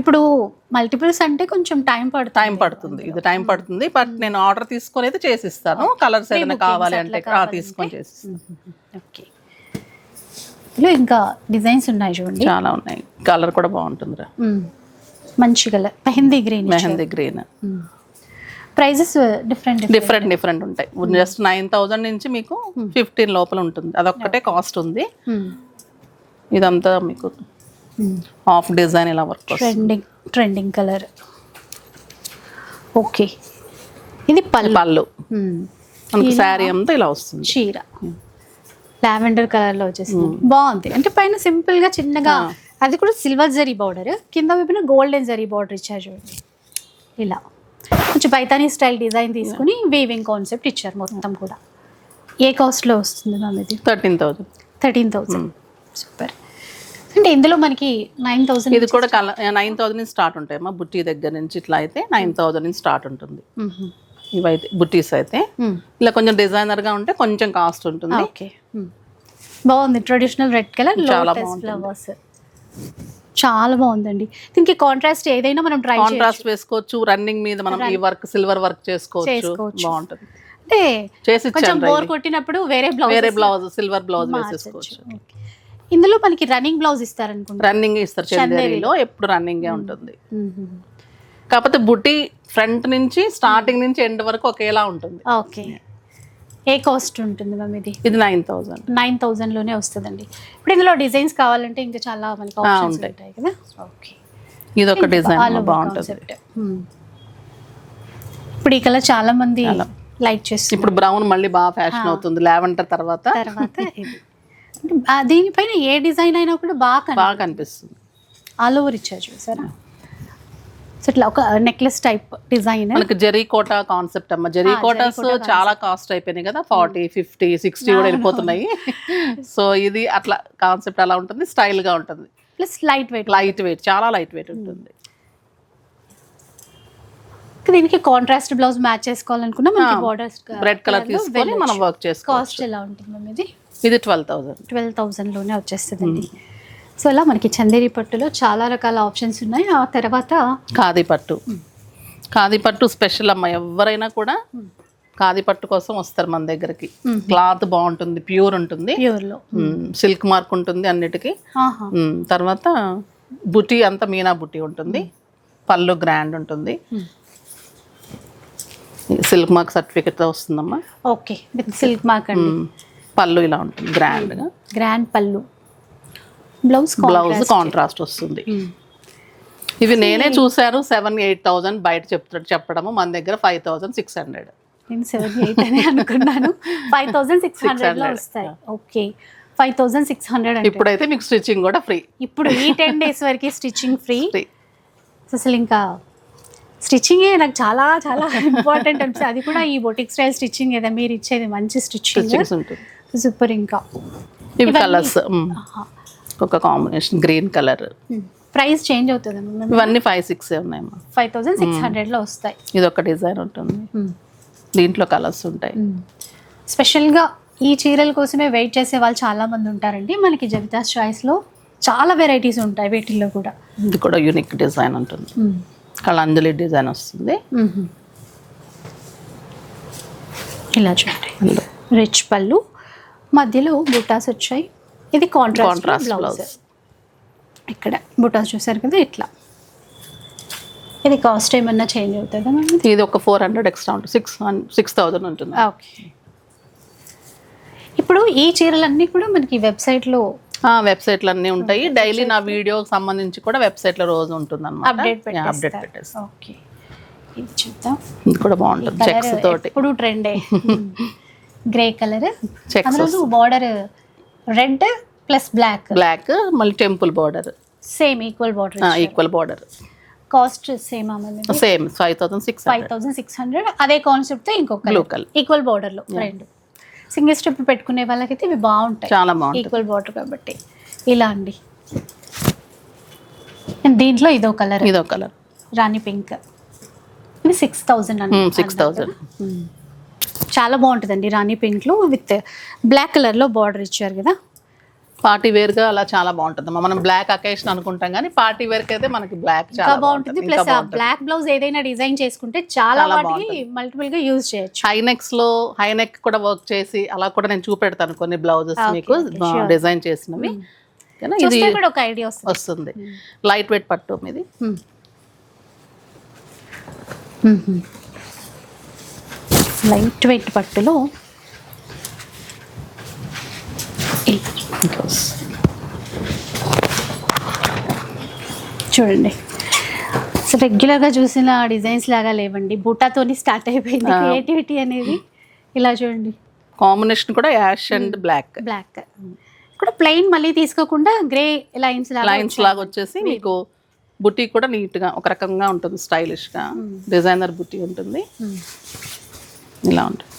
Speaker 1: ఇప్పుడు మల్టిపుల్స్ అంటే కొంచెం టైం పడుతుంది.
Speaker 2: ఇది టైం పడుతుంది, బట్ నేను ఆర్డర్ తీసుకొని అయితే చేసిస్తాను. కలర్స్ ఏదైనా కావాలి అంటే తీసుకొని చేసిస్తాను.
Speaker 1: ఓకే, ఇంకా డిజైన్స్ ఉన్నాయి చూడండి,
Speaker 2: చాలా ఉన్నాయి. కలర్ కూడా బాగుంటుందిరా,
Speaker 1: మంచి colour mehndi green. Prices
Speaker 2: different ఉంటాయి. జస్ట్ 9,000 నుంచి మీకు 15 లోపల ఉంటుంది. అదొక్కటే కాస్ట్ ఉంది. ఇదంతా మీకు హాఫ్ డిజైన్ ఇలా వర్క్
Speaker 1: ట్రెండింగ్ కలర్. ఓకే, ఇది పళ్ళు. మనకి శారీ అంతా ఇలా వస్తుంది. చీర లావెండర్ కలర్ లో వచ్చేసింది, బాగుంది. అంటే పైన సింపుల్ గా చిన్నగా, అది కూడా సిల్వర్ జరీ బార్డర్, కింద వైపున గోల్డెన్ జరీ బార్డర్ ఇచ్చారు చూడండి. ఇలా కొంచెం పైతానీ స్టైల్ డిజైన్ తీసుకుని వీవింగ్ కాన్సెప్ట్ ఇచ్చారు మొత్తం కూడా. ఏ కాస్ట్ లో వస్తుంది మ్యామ్ ఇది? 13,000. సూపర్. అంటే ఇందులో మనకి 9,000.
Speaker 2: ఇది కూడా 9,000 నుంచి స్టార్ట్ ఉంటాయి అమ్మా. బుట్టి దగ్గర నుంచి ఇట్లా అయితే 9,000 నుంచి స్టార్ట్ ఉంటుంది. ఇవైతే బుట్టీస్ అయితే ఇలా కొంచెం డిజైనర్ గా ఉంటే కొంచెం కాస్ట్ ఉంటుంది.
Speaker 1: ఓకే, బాగుంది. Traditional red colour lotus flowers చాలా బాగుందండి. దీనికి కాంట్రాస్ట్ ఏదైనా మనం
Speaker 2: కాంట్రాస్ట్ వేసుకోవచ్చు. రన్నింగ్ మీద మనం ఈ వర్క్ సిల్వర్ వర్క్ చేసుకోవచ్చు. బాగుంటుంది.
Speaker 1: అంటే కొంచెం బోర్ కొట్టినప్పుడు వేరే
Speaker 2: బ్లౌజ్ సిల్వర్ బ్లౌజ్ వేసేసుకోవచ్చు.
Speaker 1: ఇందులో మనకి రన్నింగ్ బ్లౌజ్ ఇస్తారు అనుకుంటా.
Speaker 2: రన్నింగ్ ఇస్తారు, చందేరిలో ఎప్పుడు రన్నింగ్ ఉంటుంది. కాకపోతే బుట్టి ఫ్రంట్ నుంచి స్టార్టింగ్ నుంచి ఎండ్ వరకు ఒకేలా ఉంటుంది.
Speaker 1: ఓకే, ఏ కాస్ట్ ఉంటుంది మ్యామ్ ఇది?
Speaker 2: ఇది 9,000
Speaker 1: లోనే వస్తుందండి. ఇప్పుడు ఇందులో డిజైన్స్ కావాలంటే ఇంకా చాలా మనకి ఆప్షన్స్ ఉంటాయి కదా. ఓకే,
Speaker 2: ఇది ఒక డిజైన్ బాగుంటుంది.
Speaker 1: ఇప్పుడు ఈ కలర్ చాలా మంది లైట్ చేస్తుంది.
Speaker 2: ఇప్పుడు బ్రౌన్ మళ్ళీ బాగా ఫ్యాషన్ అవుతుంది లావెండర్ తర్వాత.
Speaker 1: ఇది దీనిపైన ఏ డిజైన్ అయినా కూడా బాగా
Speaker 2: కనిపిస్తుంది.
Speaker 1: ఆల్ ఓవర్ ఇచ్చారు చూసారా. సో ఇట్లా ఒక నెక్లెస్ టైప్ డిజైన్.
Speaker 2: మనకి జరీకోట కాన్సెప్ట్ అమ్మ. జరీకోటాస్ చాలా కాస్ట్ అయిపోయినాయి కదా, 40, 50, 60 కూడా వెళ్ళిపోతున్నాయి. సో ఇది అట్లా కాన్సెప్ట్ అలా ఉంటుంది, స్టైల్ గా ఉంటుంది.
Speaker 1: ప్లస్ లైట్ వెయిట్,
Speaker 2: చాలా లైట్ వెయిట్ ఉంటుంది.
Speaker 1: దీనికి కాంట్రాస్ట్ బ్లౌజ్ మ్యాచ్ చేసుకోవాలనుకున్నా మనకి బోర్డర్స్
Speaker 2: రెడ్ కలర్ తీసుకొని మనం వర్క్ చేసుకోవచ్చు.
Speaker 1: కాస్ట్ ఎలా ఉంటుంది మ్యామ్ ఇది?
Speaker 2: ఇది 12,000
Speaker 1: లోనే వచ్చేస్తుందండి. సో ఇలా మనకి చందేరి పట్టులో చాలా రకాల ఆప్షన్స్ ఉన్నాయి. ఆ తర్వాత
Speaker 2: ఖాదీ పట్టు స్పెషల్ అమ్మ. ఎవరైనా కూడా ఖాదీ పట్టు కోసం వస్తారు మన దగ్గరికి. క్లాత్ బాగుంటుంది, ప్యూర్ ఉంటుంది,
Speaker 1: ప్యూర్లో
Speaker 2: సిల్క్ మార్క్ ఉంటుంది అన్నిటికీ. తర్వాత బుటీ అంతా మీనా బుటీ ఉంటుంది, పళ్ళు గ్రాండ్ ఉంటుంది, సిల్క్ మార్క్ సర్టిఫికెట్ తో వస్తుందమ్మా.
Speaker 1: ఓకే, విత్ సిల్క్ మార్క్ అండి.
Speaker 2: పళ్ళు ఇలా ఉంటుంది
Speaker 1: గ్రాండ్ పళ్ళు. బ్లౌజ్
Speaker 2: కాంట్రాస్ట్ వస్తుంది. ఇవి నేనే చూసాను 7,000-8,000 బయట చెప్పడము, మన దగ్గర 5,600.
Speaker 1: నేను 7,800 అని అనుకున్నాను. 5,600 లో వస్తాయి. ఓకే, 5,600.
Speaker 2: ఇప్పుడైతే మీకు స్టిచ్చింగ్ కూడా ఫ్రీ.
Speaker 1: ఇప్పుడు ఈ 10 days వరకు స్టిచ్చింగ్ ఫ్రీ. అసలు ఇంకా స్టిచ్చింగే నాకు చాలా చాలా ఇంపార్టెంట్ అనిపిస్తుంది. అది కూడా ఈ బొటిక్ స్టైల్ స్టిచ్చింగ్ ఏదో మీరు ఇచ్చేది మంచి స్టిచ్చింగ్
Speaker 2: ఉంటుంది.
Speaker 1: సూపర్. ఇంకా
Speaker 2: ఇవి కలర్స్ ఒక combination green colour.
Speaker 1: Price change అవుతుంది
Speaker 2: ఇవన్నీ 5,600 ఉన్నాయమ్మా.
Speaker 1: 5,600 లో వస్తాయి.
Speaker 2: ఇది ఒక డిజైన్ ఉంటుంది, దీంట్లో కలర్స్ ఉంటాయి.
Speaker 1: స్పెషల్గా ఈ చీరల కోసమే వెయిట్ చేసే వాళ్ళు చాలా మంది ఉంటారండి. మనకి జవితాస్ చాయిస్లో చాలా వెరైటీస్ ఉంటాయి వీటిల్లో కూడా.
Speaker 2: ఇది కూడా యూనిక్ డిజైన్ ఉంటుంది, కళంజలి డిజైన్ వస్తుంది.
Speaker 1: ఇలా చూడండి, రిచ్ పళ్ళు, మధ్యలో బుటాస్ వచ్చాయి. ఇది కాంట్రాస్ట్ బ్లౌజ్. ఇక్కడ బుటాస్ చూసారు కదా ఇట్లా. ఇది కాస్ట్ ఏమన్నా చేంజ్ అవుతుందా?
Speaker 2: ఇది ఒక 400 ఎక్స్ట్రా ఉంటుంది, 6,000 ఉంటుంది.
Speaker 1: ఓకే, ఇప్పుడు ఈ చీరలన్నీ కూడా మనకి వెబ్సైట్లో
Speaker 2: అన్నీ ఉంటాయి. డైలీ నా వీడియోకి సంబంధించి కూడా వెబ్సైట్లో రోజు ఉంటుంది అన్నమాట. అప్డేట్ పెట్టేస్తాం.
Speaker 1: ఓకే, ఇది చూద్దాం.
Speaker 2: ఇది కూడా బాగుంటుంది, చెక్స్ తోటి.
Speaker 1: ఇప్పుడు ట్రెండే గ్రే కలర్, అందులో బార్డర్ రెడ్ ప్లస్ బ్లాక్,
Speaker 2: మళ్ళీ temple border,
Speaker 1: same equal
Speaker 2: border.
Speaker 1: Cost same అన్నది,
Speaker 2: సేమ్ 5,600.
Speaker 1: అదే కాన్సెప్ట్ తో ఇంకొక బ్లూ కలర్ ఈక్వల్ బార్డర్ లో రెండు. సింగిల్ స్టెప్ పెట్టుకునే వాళ్ళకైతే ఇవి బాగుంటాయి,
Speaker 2: చాలా బాగుంటాయి,
Speaker 1: ఈక్వల్ బార్డర్ కాబట్టి. ఇలా అండి. దీంట్లో ఇదో కలర్ రాణి పింక్. ఇది 6,000 అండి.
Speaker 2: 6,000
Speaker 1: చాలా బాగుంటుందండి. రాణి పింక్ లో విత్ బ్లాక్ కలర్ లో బార్డర్ ఇచ్చారు కదా.
Speaker 2: పార్టీ వేర్ గా అలా చాలా బాగుంటుంది. మనం బ్లాక్ అకేషన్ అనుకుంటాం కానీ పార్టీ వేర్ కి అయితే మనకి బ్లాక్ చాలా
Speaker 1: బాగుంటుంది. ప్లస్ ఆ బ్లాక్ బ్లౌజ్ ఏదైనా డిజైన్ చేసుకుంటే చాలా వాటికి మల్టిపుల్ గా యూజ్ చేయొచ్చు.
Speaker 2: హై నెక్ కూడా వర్క్ చేసి అలా కూడా నేను చూపెడతాను కొన్ని బ్లౌజెస్ మీకు డిజైన్ చేసినవి.
Speaker 1: ఇది కూడా ఒక ఐడియా
Speaker 2: వస్తుంది. లైట్ వెయిట్ పట్టు మీది.
Speaker 1: లైట్ వెయిట్ పట్టులో చూడండి, రెగ్యులర్గా చూసిన డిజైన్స్ లాగా లేవండి. బూటాతోని స్టార్ట్ అయిపోయింది క్రియేటివిటీ అనేది. ఇలా చూడండి,
Speaker 2: కాంబినేషన్ కూడా యాష్ అండ్ బ్లాక్
Speaker 1: కూడా ప్లెయిన్ మళ్ళీ తీసుకోకుండా గ్రే లైన్స్
Speaker 2: లాగా వచ్చేసి మీకు బుటీ కూడా నీట్ గా ఒక రకంగా ఉంటుంది, స్టైలిష్ గా డిజైనర్ బుటీ ఉంటుంది. ఇలా ఉంటుంది,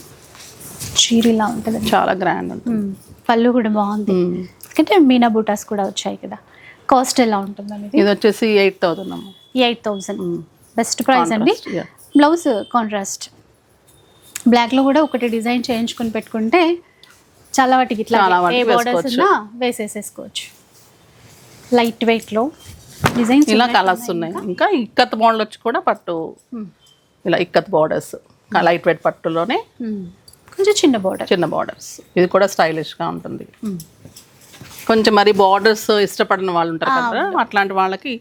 Speaker 1: చీర ఇలా ఉంటుంది,
Speaker 2: చాలా గ్రాండ్ ఉంటుంది.
Speaker 1: పళ్ళు కూడా బాగుంది, ఎందుకంటే మీనా బూటాస్ కూడా వచ్చాయి కదా. కాస్ట్ ఎలా ఉంటుంది?
Speaker 2: ఇది వచ్చేసి 8,000.
Speaker 1: 8,000 బెస్ట్ ప్రైస్ అండి. బ్లౌజ్ కాంట్రాస్ట్ బ్లాక్ లో కూడా ఒకటి డిజైన్ చేయించుకొని పెట్టుకుంటే చాలా వాటికి ఇట్లా ఏ బోర్డర్స్ ఉన్నా వేసేసేసుకోవచ్చు. లైట్ వెయిట్ లో డిజైన్స్
Speaker 2: ఇలా కలర్స్ ఉన్నాయి. ఇంకా ఇక్కత్ మోడల్ వచ్చి కూడా పట్టు, ఇలా ఇక్కత్ బోర్డర్స్ లైట్ వెయిట్ పట్టులోనే
Speaker 1: కొంచెం చిన్న బోర్డర్స్.
Speaker 2: ఇది కూడా స్టైలిష్ గా ఉంటుంది. కొంచెం మరి బార్డర్స్ ఇష్టపడిన వాళ్ళు ఉంటారు కదా, అట్లాంటి వాళ్ళకి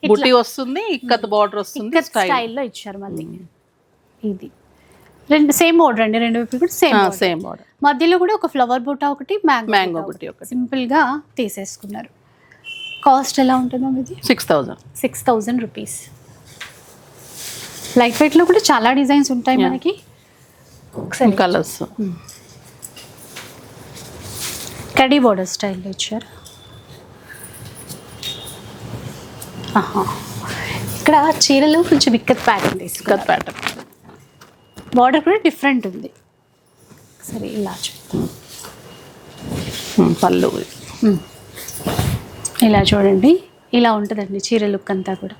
Speaker 2: బుట్టి వస్తుంది, ఇక్కత్ బార్డర్ వస్తుంది,
Speaker 1: స్టైల్లో ఇచ్చారు. మళ్ళీ ఇది రెండు సేమ్ బార్డర్ అండి, రెండు వైపు కూడా సేమ్ బార్డర్. మధ్యలో కూడా ఒక ఫ్లవర్ బూటా ఒకటి, మ్యాంగో బుట్టి ఒకటి సింపుల్ గా తీసేసుకున్నారు. కాస్ట్ ఎలా ఉంటుందో ఇది? 6,000 రూపీస్. లైట్ వెయిట్ లో కూడా చాలా డిజైన్స్ ఉంటాయి మనకి. ఒకసారి
Speaker 2: కలర్స్
Speaker 1: కడీ బోర్డర్ స్టైల్లో ఇచ్చారు. ఇక్కడ చీరలు కొంచెం ఇక్కత్ ప్యాటర్న్ తీసుకున్నారు.
Speaker 2: ఇక్కత్ ప్యాటర్న్,
Speaker 1: బార్డర్ కూడా డిఫరెంట్ ఉంది. సరే ఇలా
Speaker 2: పళ్ళు
Speaker 1: ఇలా చూడండి, ఇలా ఉంటుందండి చీర లుక్ అంతా కూడా.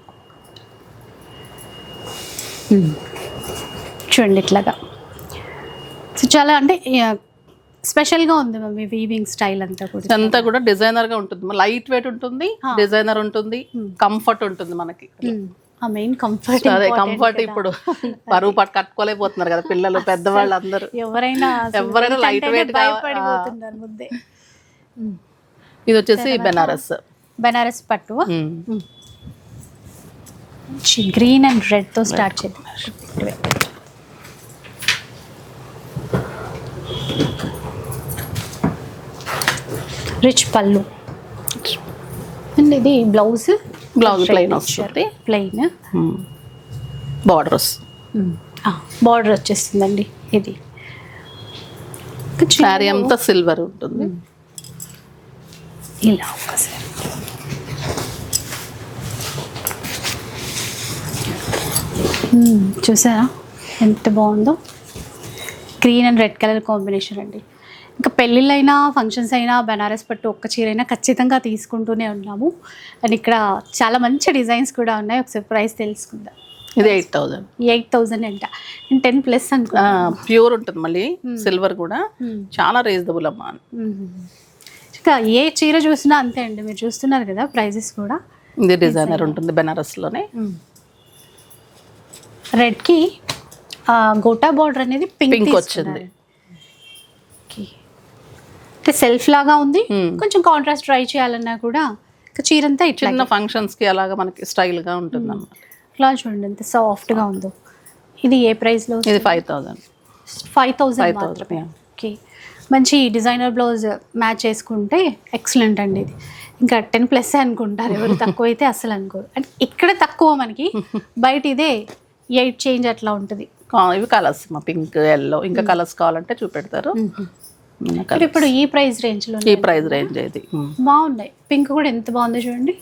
Speaker 1: చూడండి ఇట్లాగా. సో చాలా అంటే స్పెషల్గా ఉంది మమ్మీ వీవింగ్ స్టైల్ అంతా కూడా.
Speaker 2: అంతా కూడా డిజైనర్గా ఉంటుంది, లైట్ వెయిట్ ఉంటుంది, డిజైనర్ ఉంటుంది, కంఫర్ట్ ఉంటుంది మనకి.
Speaker 1: Main comfort.
Speaker 2: అదే కంఫర్ట్ ఇప్పుడు బరువు కట్టుకోలేకపోతున్నారు కదా పిల్లలు, పెద్దవాళ్ళు అందరూ.
Speaker 1: ఎవరైనా
Speaker 2: లైట్ వెయిట్
Speaker 1: భయపడిపోతున్నారు ముందే.
Speaker 2: ఇది వచ్చేసి
Speaker 1: బెనారస్ పట్టు గ్రీన్ అండ్ రెడ్ తో స్టార్ట్ చేద్దాం. రిచ్ పళ్ళు అండ్ ఇది బ్లౌజ్
Speaker 2: ప్లెయిన్ వస్తుంది.
Speaker 1: ప్లెయిన్ బార్డర్ వచ్చేస్తుందండి. ఇది
Speaker 2: శారీ అంతా సిల్వర్ ఉంటుంది.
Speaker 1: ఇలా ఒకసారి చూసారా ఎంత బాగుందో, green and red colour combination అండి. ఇంకా పెళ్ళిళ్ళైనా ఫంక్షన్స్ అయినా బెనారస్ పట్టు ఒక్క చీరైనా ఖచ్చితంగా తీసుకుంటూనే ఉన్నాము. అండ్ ఇక్కడ చాలా మంచి డిజైన్స్ కూడా ఉన్నాయి. ఒకసారి ప్రైస్ తెలుసుకుందాం.
Speaker 2: ఇది 8,000.
Speaker 1: 8,000 అంట, 10+ అనుకో.
Speaker 2: ప్యూర్ ఉంటుంది మళ్ళీ, సిల్వర్ కూడా చాలా రీజనబుల్ అమ్మా.
Speaker 1: ఇంకా ఏ చీర చూసినా అంతే అండి, మీరు చూస్తున్నారు కదా ప్రైజెస్ కూడా.
Speaker 2: ఇది డిజైనర్ ఉంటుంది బెనారస్లోనే.
Speaker 1: రెడ్కి గోటా బార్డర్ అనేది పింక్ వచ్చింది. సెల్ఫ్ లాగా ఉంది. కొంచెం కాంట్రాస్ట్ ట్రై చేయాలన్నా కూడా చీర అంతా ఇట్లా
Speaker 2: చిన్న ఫంక్షన్స్ కి అలాగా మనకి స్టైల్ గా ఉంటుంది అన్నమాట.
Speaker 1: ఇట్లా చూడండి ఎంత సాఫ్ట్ గా ఉందో. ఇది ఏ ప్రైస్ లో?
Speaker 2: ఇది 5,000.
Speaker 1: 5,000 మాత్రమే. ఓకే, మంచి డిజైనర్ బ్లౌజ్ మ్యాచ్ చేసుకుంటే ఎక్సలెంట్ అండి. ఇది ఇంకా 10+ అనుకుంటారు ఎవరు, తక్కువ అయితే అసలు అనుకోరు. అంటే ఇక్కడ తక్కువ మనకి, బయట ఇదే 8 చేంజ్ అట్లా ఉంటుంది.
Speaker 2: ఇవి కలర్స్ మా పింక్, ఎల్లో, ఇంకా కలర్స్ కావాలంటే చూపెడతారు.
Speaker 1: ఇప్పుడు ఈ ప్రైస్ రేంజ్ లో,
Speaker 2: ఈ ప్రైస్ రేంజ్ ఇది
Speaker 1: బాగున్నాయి. పింక్ కూడా ఎంత బాగుందో చూడండి.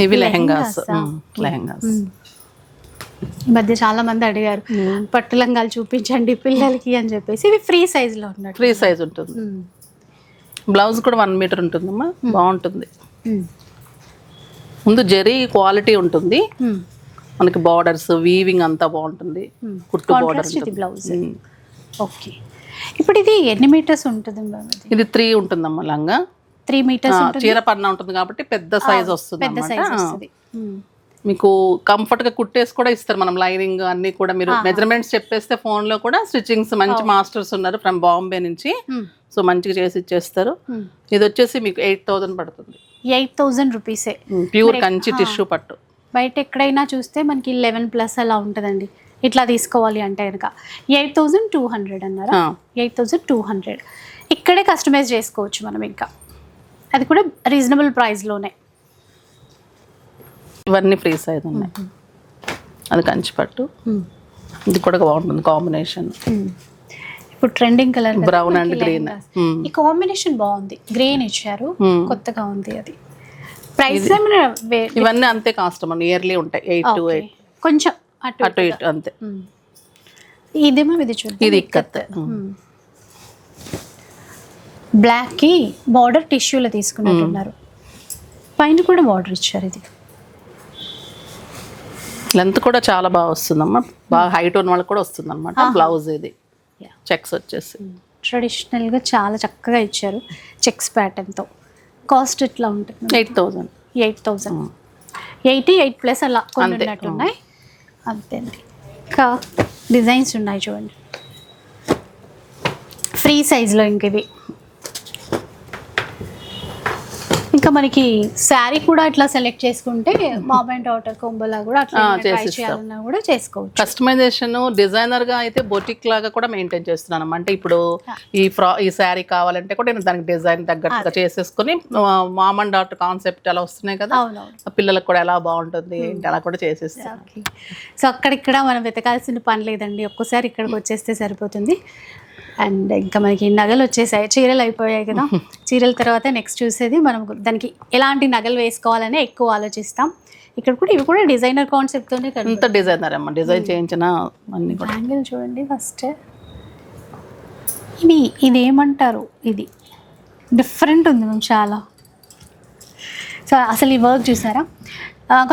Speaker 2: ఇవి లెహెంగాస్.
Speaker 1: ఈ మధ్య చాలా మంది అడిగారు పట్టు లంగాలు చూపించండి పిల్లలకి అని చెప్పేసి. ఇవి ఫ్రీ సైజ్ లో ఉన్నాయి.
Speaker 2: ఫ్రీ సైజ్ ఉంటుంది. బ్లౌజ్ కూడా 1 మీటర్ ఉంటుందమ్మా, బాగుంటుంది. ముందు జరీ క్వాలిటీ ఉంటుంది మనకి, బార్డర్స్ వీవింగ్ అంతా బాగుంటుంది. కుట్టు బార్డర్
Speaker 1: బ్లౌజ్. ఓకే, ఇప్పుడు ఇది ఎన్ని మీటర్స్ ఉంటుంది?
Speaker 2: ఇది 3 ఉంటుందమ్మా లంగా.
Speaker 1: 3 మీటర్స్
Speaker 2: చీర పన్నా ఉంటుంది కాబట్టి పెద్ద సైజ్ వస్తుంది.
Speaker 1: పెద్ద సైజ్ వస్తుంది.
Speaker 2: మీకు కంఫర్ట్ గా కుట్టేసి కూడా ఇస్తారు. మనం లైనింగ్ అన్ని కూడా మీరు మెజర్మెంట్స్ చెప్పేస్తే ఫోన్ లో కూడా స్టిచ్చింగ్స్ మంచి మాస్టర్స్ ఉన్నారు ఫ్రమ్ బాంబే నుంచి, సో మంచిగా చేసి ఇచ్చేస్తారు. ఇది వచ్చేసి మీకు 8,000 పడుతుంది.
Speaker 1: 8,000 రూపీసే.
Speaker 2: ప్యూర్ కంచి టిష్యూ పట్టు.
Speaker 1: బయట ఎక్కడైనా చూస్తే మనకి 11+ అలా ఉంటుందండి. ఇట్లా తీసుకోవాలి అంటే కనుక 8,200 అన్నారా? 8,200. ఇక్కడే కస్టమైజ్ చేసుకోవచ్చు మనం, ఇంకా అది కూడా రీజనబుల్ ప్రైస్లోనే.
Speaker 2: ఇవన్నీ ఫ్రీ సైజ్ ఉన్నాయి. అది కంచి పట్టు, ఇది కూడా బాగుంటుంది కాంబినేషన్.
Speaker 1: ఇప్పుడు trending colour
Speaker 2: brown and green.
Speaker 1: ఈ కాంబినేషన్ బాగుంది, గ్రీన్ ఇచ్చారు, కొత్తగా ఉంది. అది ప్రైస్
Speaker 2: ఇవన్నీ అంతే కాస్ట్ మన ఇయర్లీ ఉంటాయి. 8 to 8
Speaker 1: కొంచెం
Speaker 2: అటు ఇటు అంతే.
Speaker 1: ఇదేమో ఇది చూడండి,
Speaker 2: ఇది ఇక్కత్.
Speaker 1: బ్లాక్ కి బార్డర్ టిష్యూలో తీసుకున్నట్టున్నారు. పైన కూడా బార్డర్ ఇచ్చారు. ఇది
Speaker 2: లెంత్ కూడా చాలా బాగా వస్తుందమ్మా, బాగా హైట్ ఉన్న వాళ్ళకి కూడా వస్తుంది అనమాట. బ్లౌజ్ ఇది చెక్స్ వచ్చేసి
Speaker 1: ట్రెడిషనల్ గా చాలా చక్కగా ఇచ్చారు, చెక్స్ ప్యాటర్న్ తో. కాస్ట్ ఎట్లా ఉంటుంది?
Speaker 2: 8,000.
Speaker 1: 8,000. 8+ అలా కొన్ని ఉన్నట్టున్నాయి అంతే అండి. ఇంకా డిజైన్స్ ఉన్నాయి చూడండి ఫ్రీ సైజ్లో. ఇంక ఇవి ఇంకా మనకి శారీ కూడా ఇట్లా సెలెక్ట్ చేసుకుంటే మామ్ అండ్ డాటర్ కొంబోలా కూడా అట్లా ట్రై చేయాలన్నా కూడా చేసుకోవచ్చు.
Speaker 2: కస్టమైజేషన్ డిజైనర్ గా అయితే బొటిక్ లాగా కూడా మెయింటైన్ చేస్తున్నాను. అంటే ఇప్పుడు ఈ శారీ కావాలంటే కూడా నేను దానికి డిజైన్ తగ్గట్టుగా చేసేసుకుని మామ్ అండ్ డాటర్ కాన్సెప్ట్ అలా వస్తున్నాయి కదా, పిల్లలకు కూడా ఎలా బాగుంటుంది అలా కూడా చేసేస్తాను.
Speaker 1: సో అక్కడిక్కడ మనం వెతకాల్సిన పని లేదండి, ఒక్కసారి ఇక్కడికి వచ్చేస్తే సరిపోతుంది. అండ్ ఇంకా మనకి నగలు వచ్చేసాయి, చీరలు అయిపోయాయి కదా. చీరల తర్వాత నెక్స్ట్ చూసేది మనం దానికి ఎలాంటి నగలు వేసుకోవాలని ఎక్కువ ఆలోచిస్తాం. ఇక్కడ కూడా ఇవి కూడా డిజైనర్ కాన్సెప్ట్తోనే కదా,
Speaker 2: అంత డిజైనర్ అమ్మ, డిజైన్ చేయించిన అన్ని కూడా.
Speaker 1: బ్యాంగిల్ చూడండి ఫస్ట్, ఇది ఏమంటారు, ఇది డిఫరెంట్ ఉంది మ్యామ్ చాలా. సో అసలు ఈ వర్క్ చూసారా,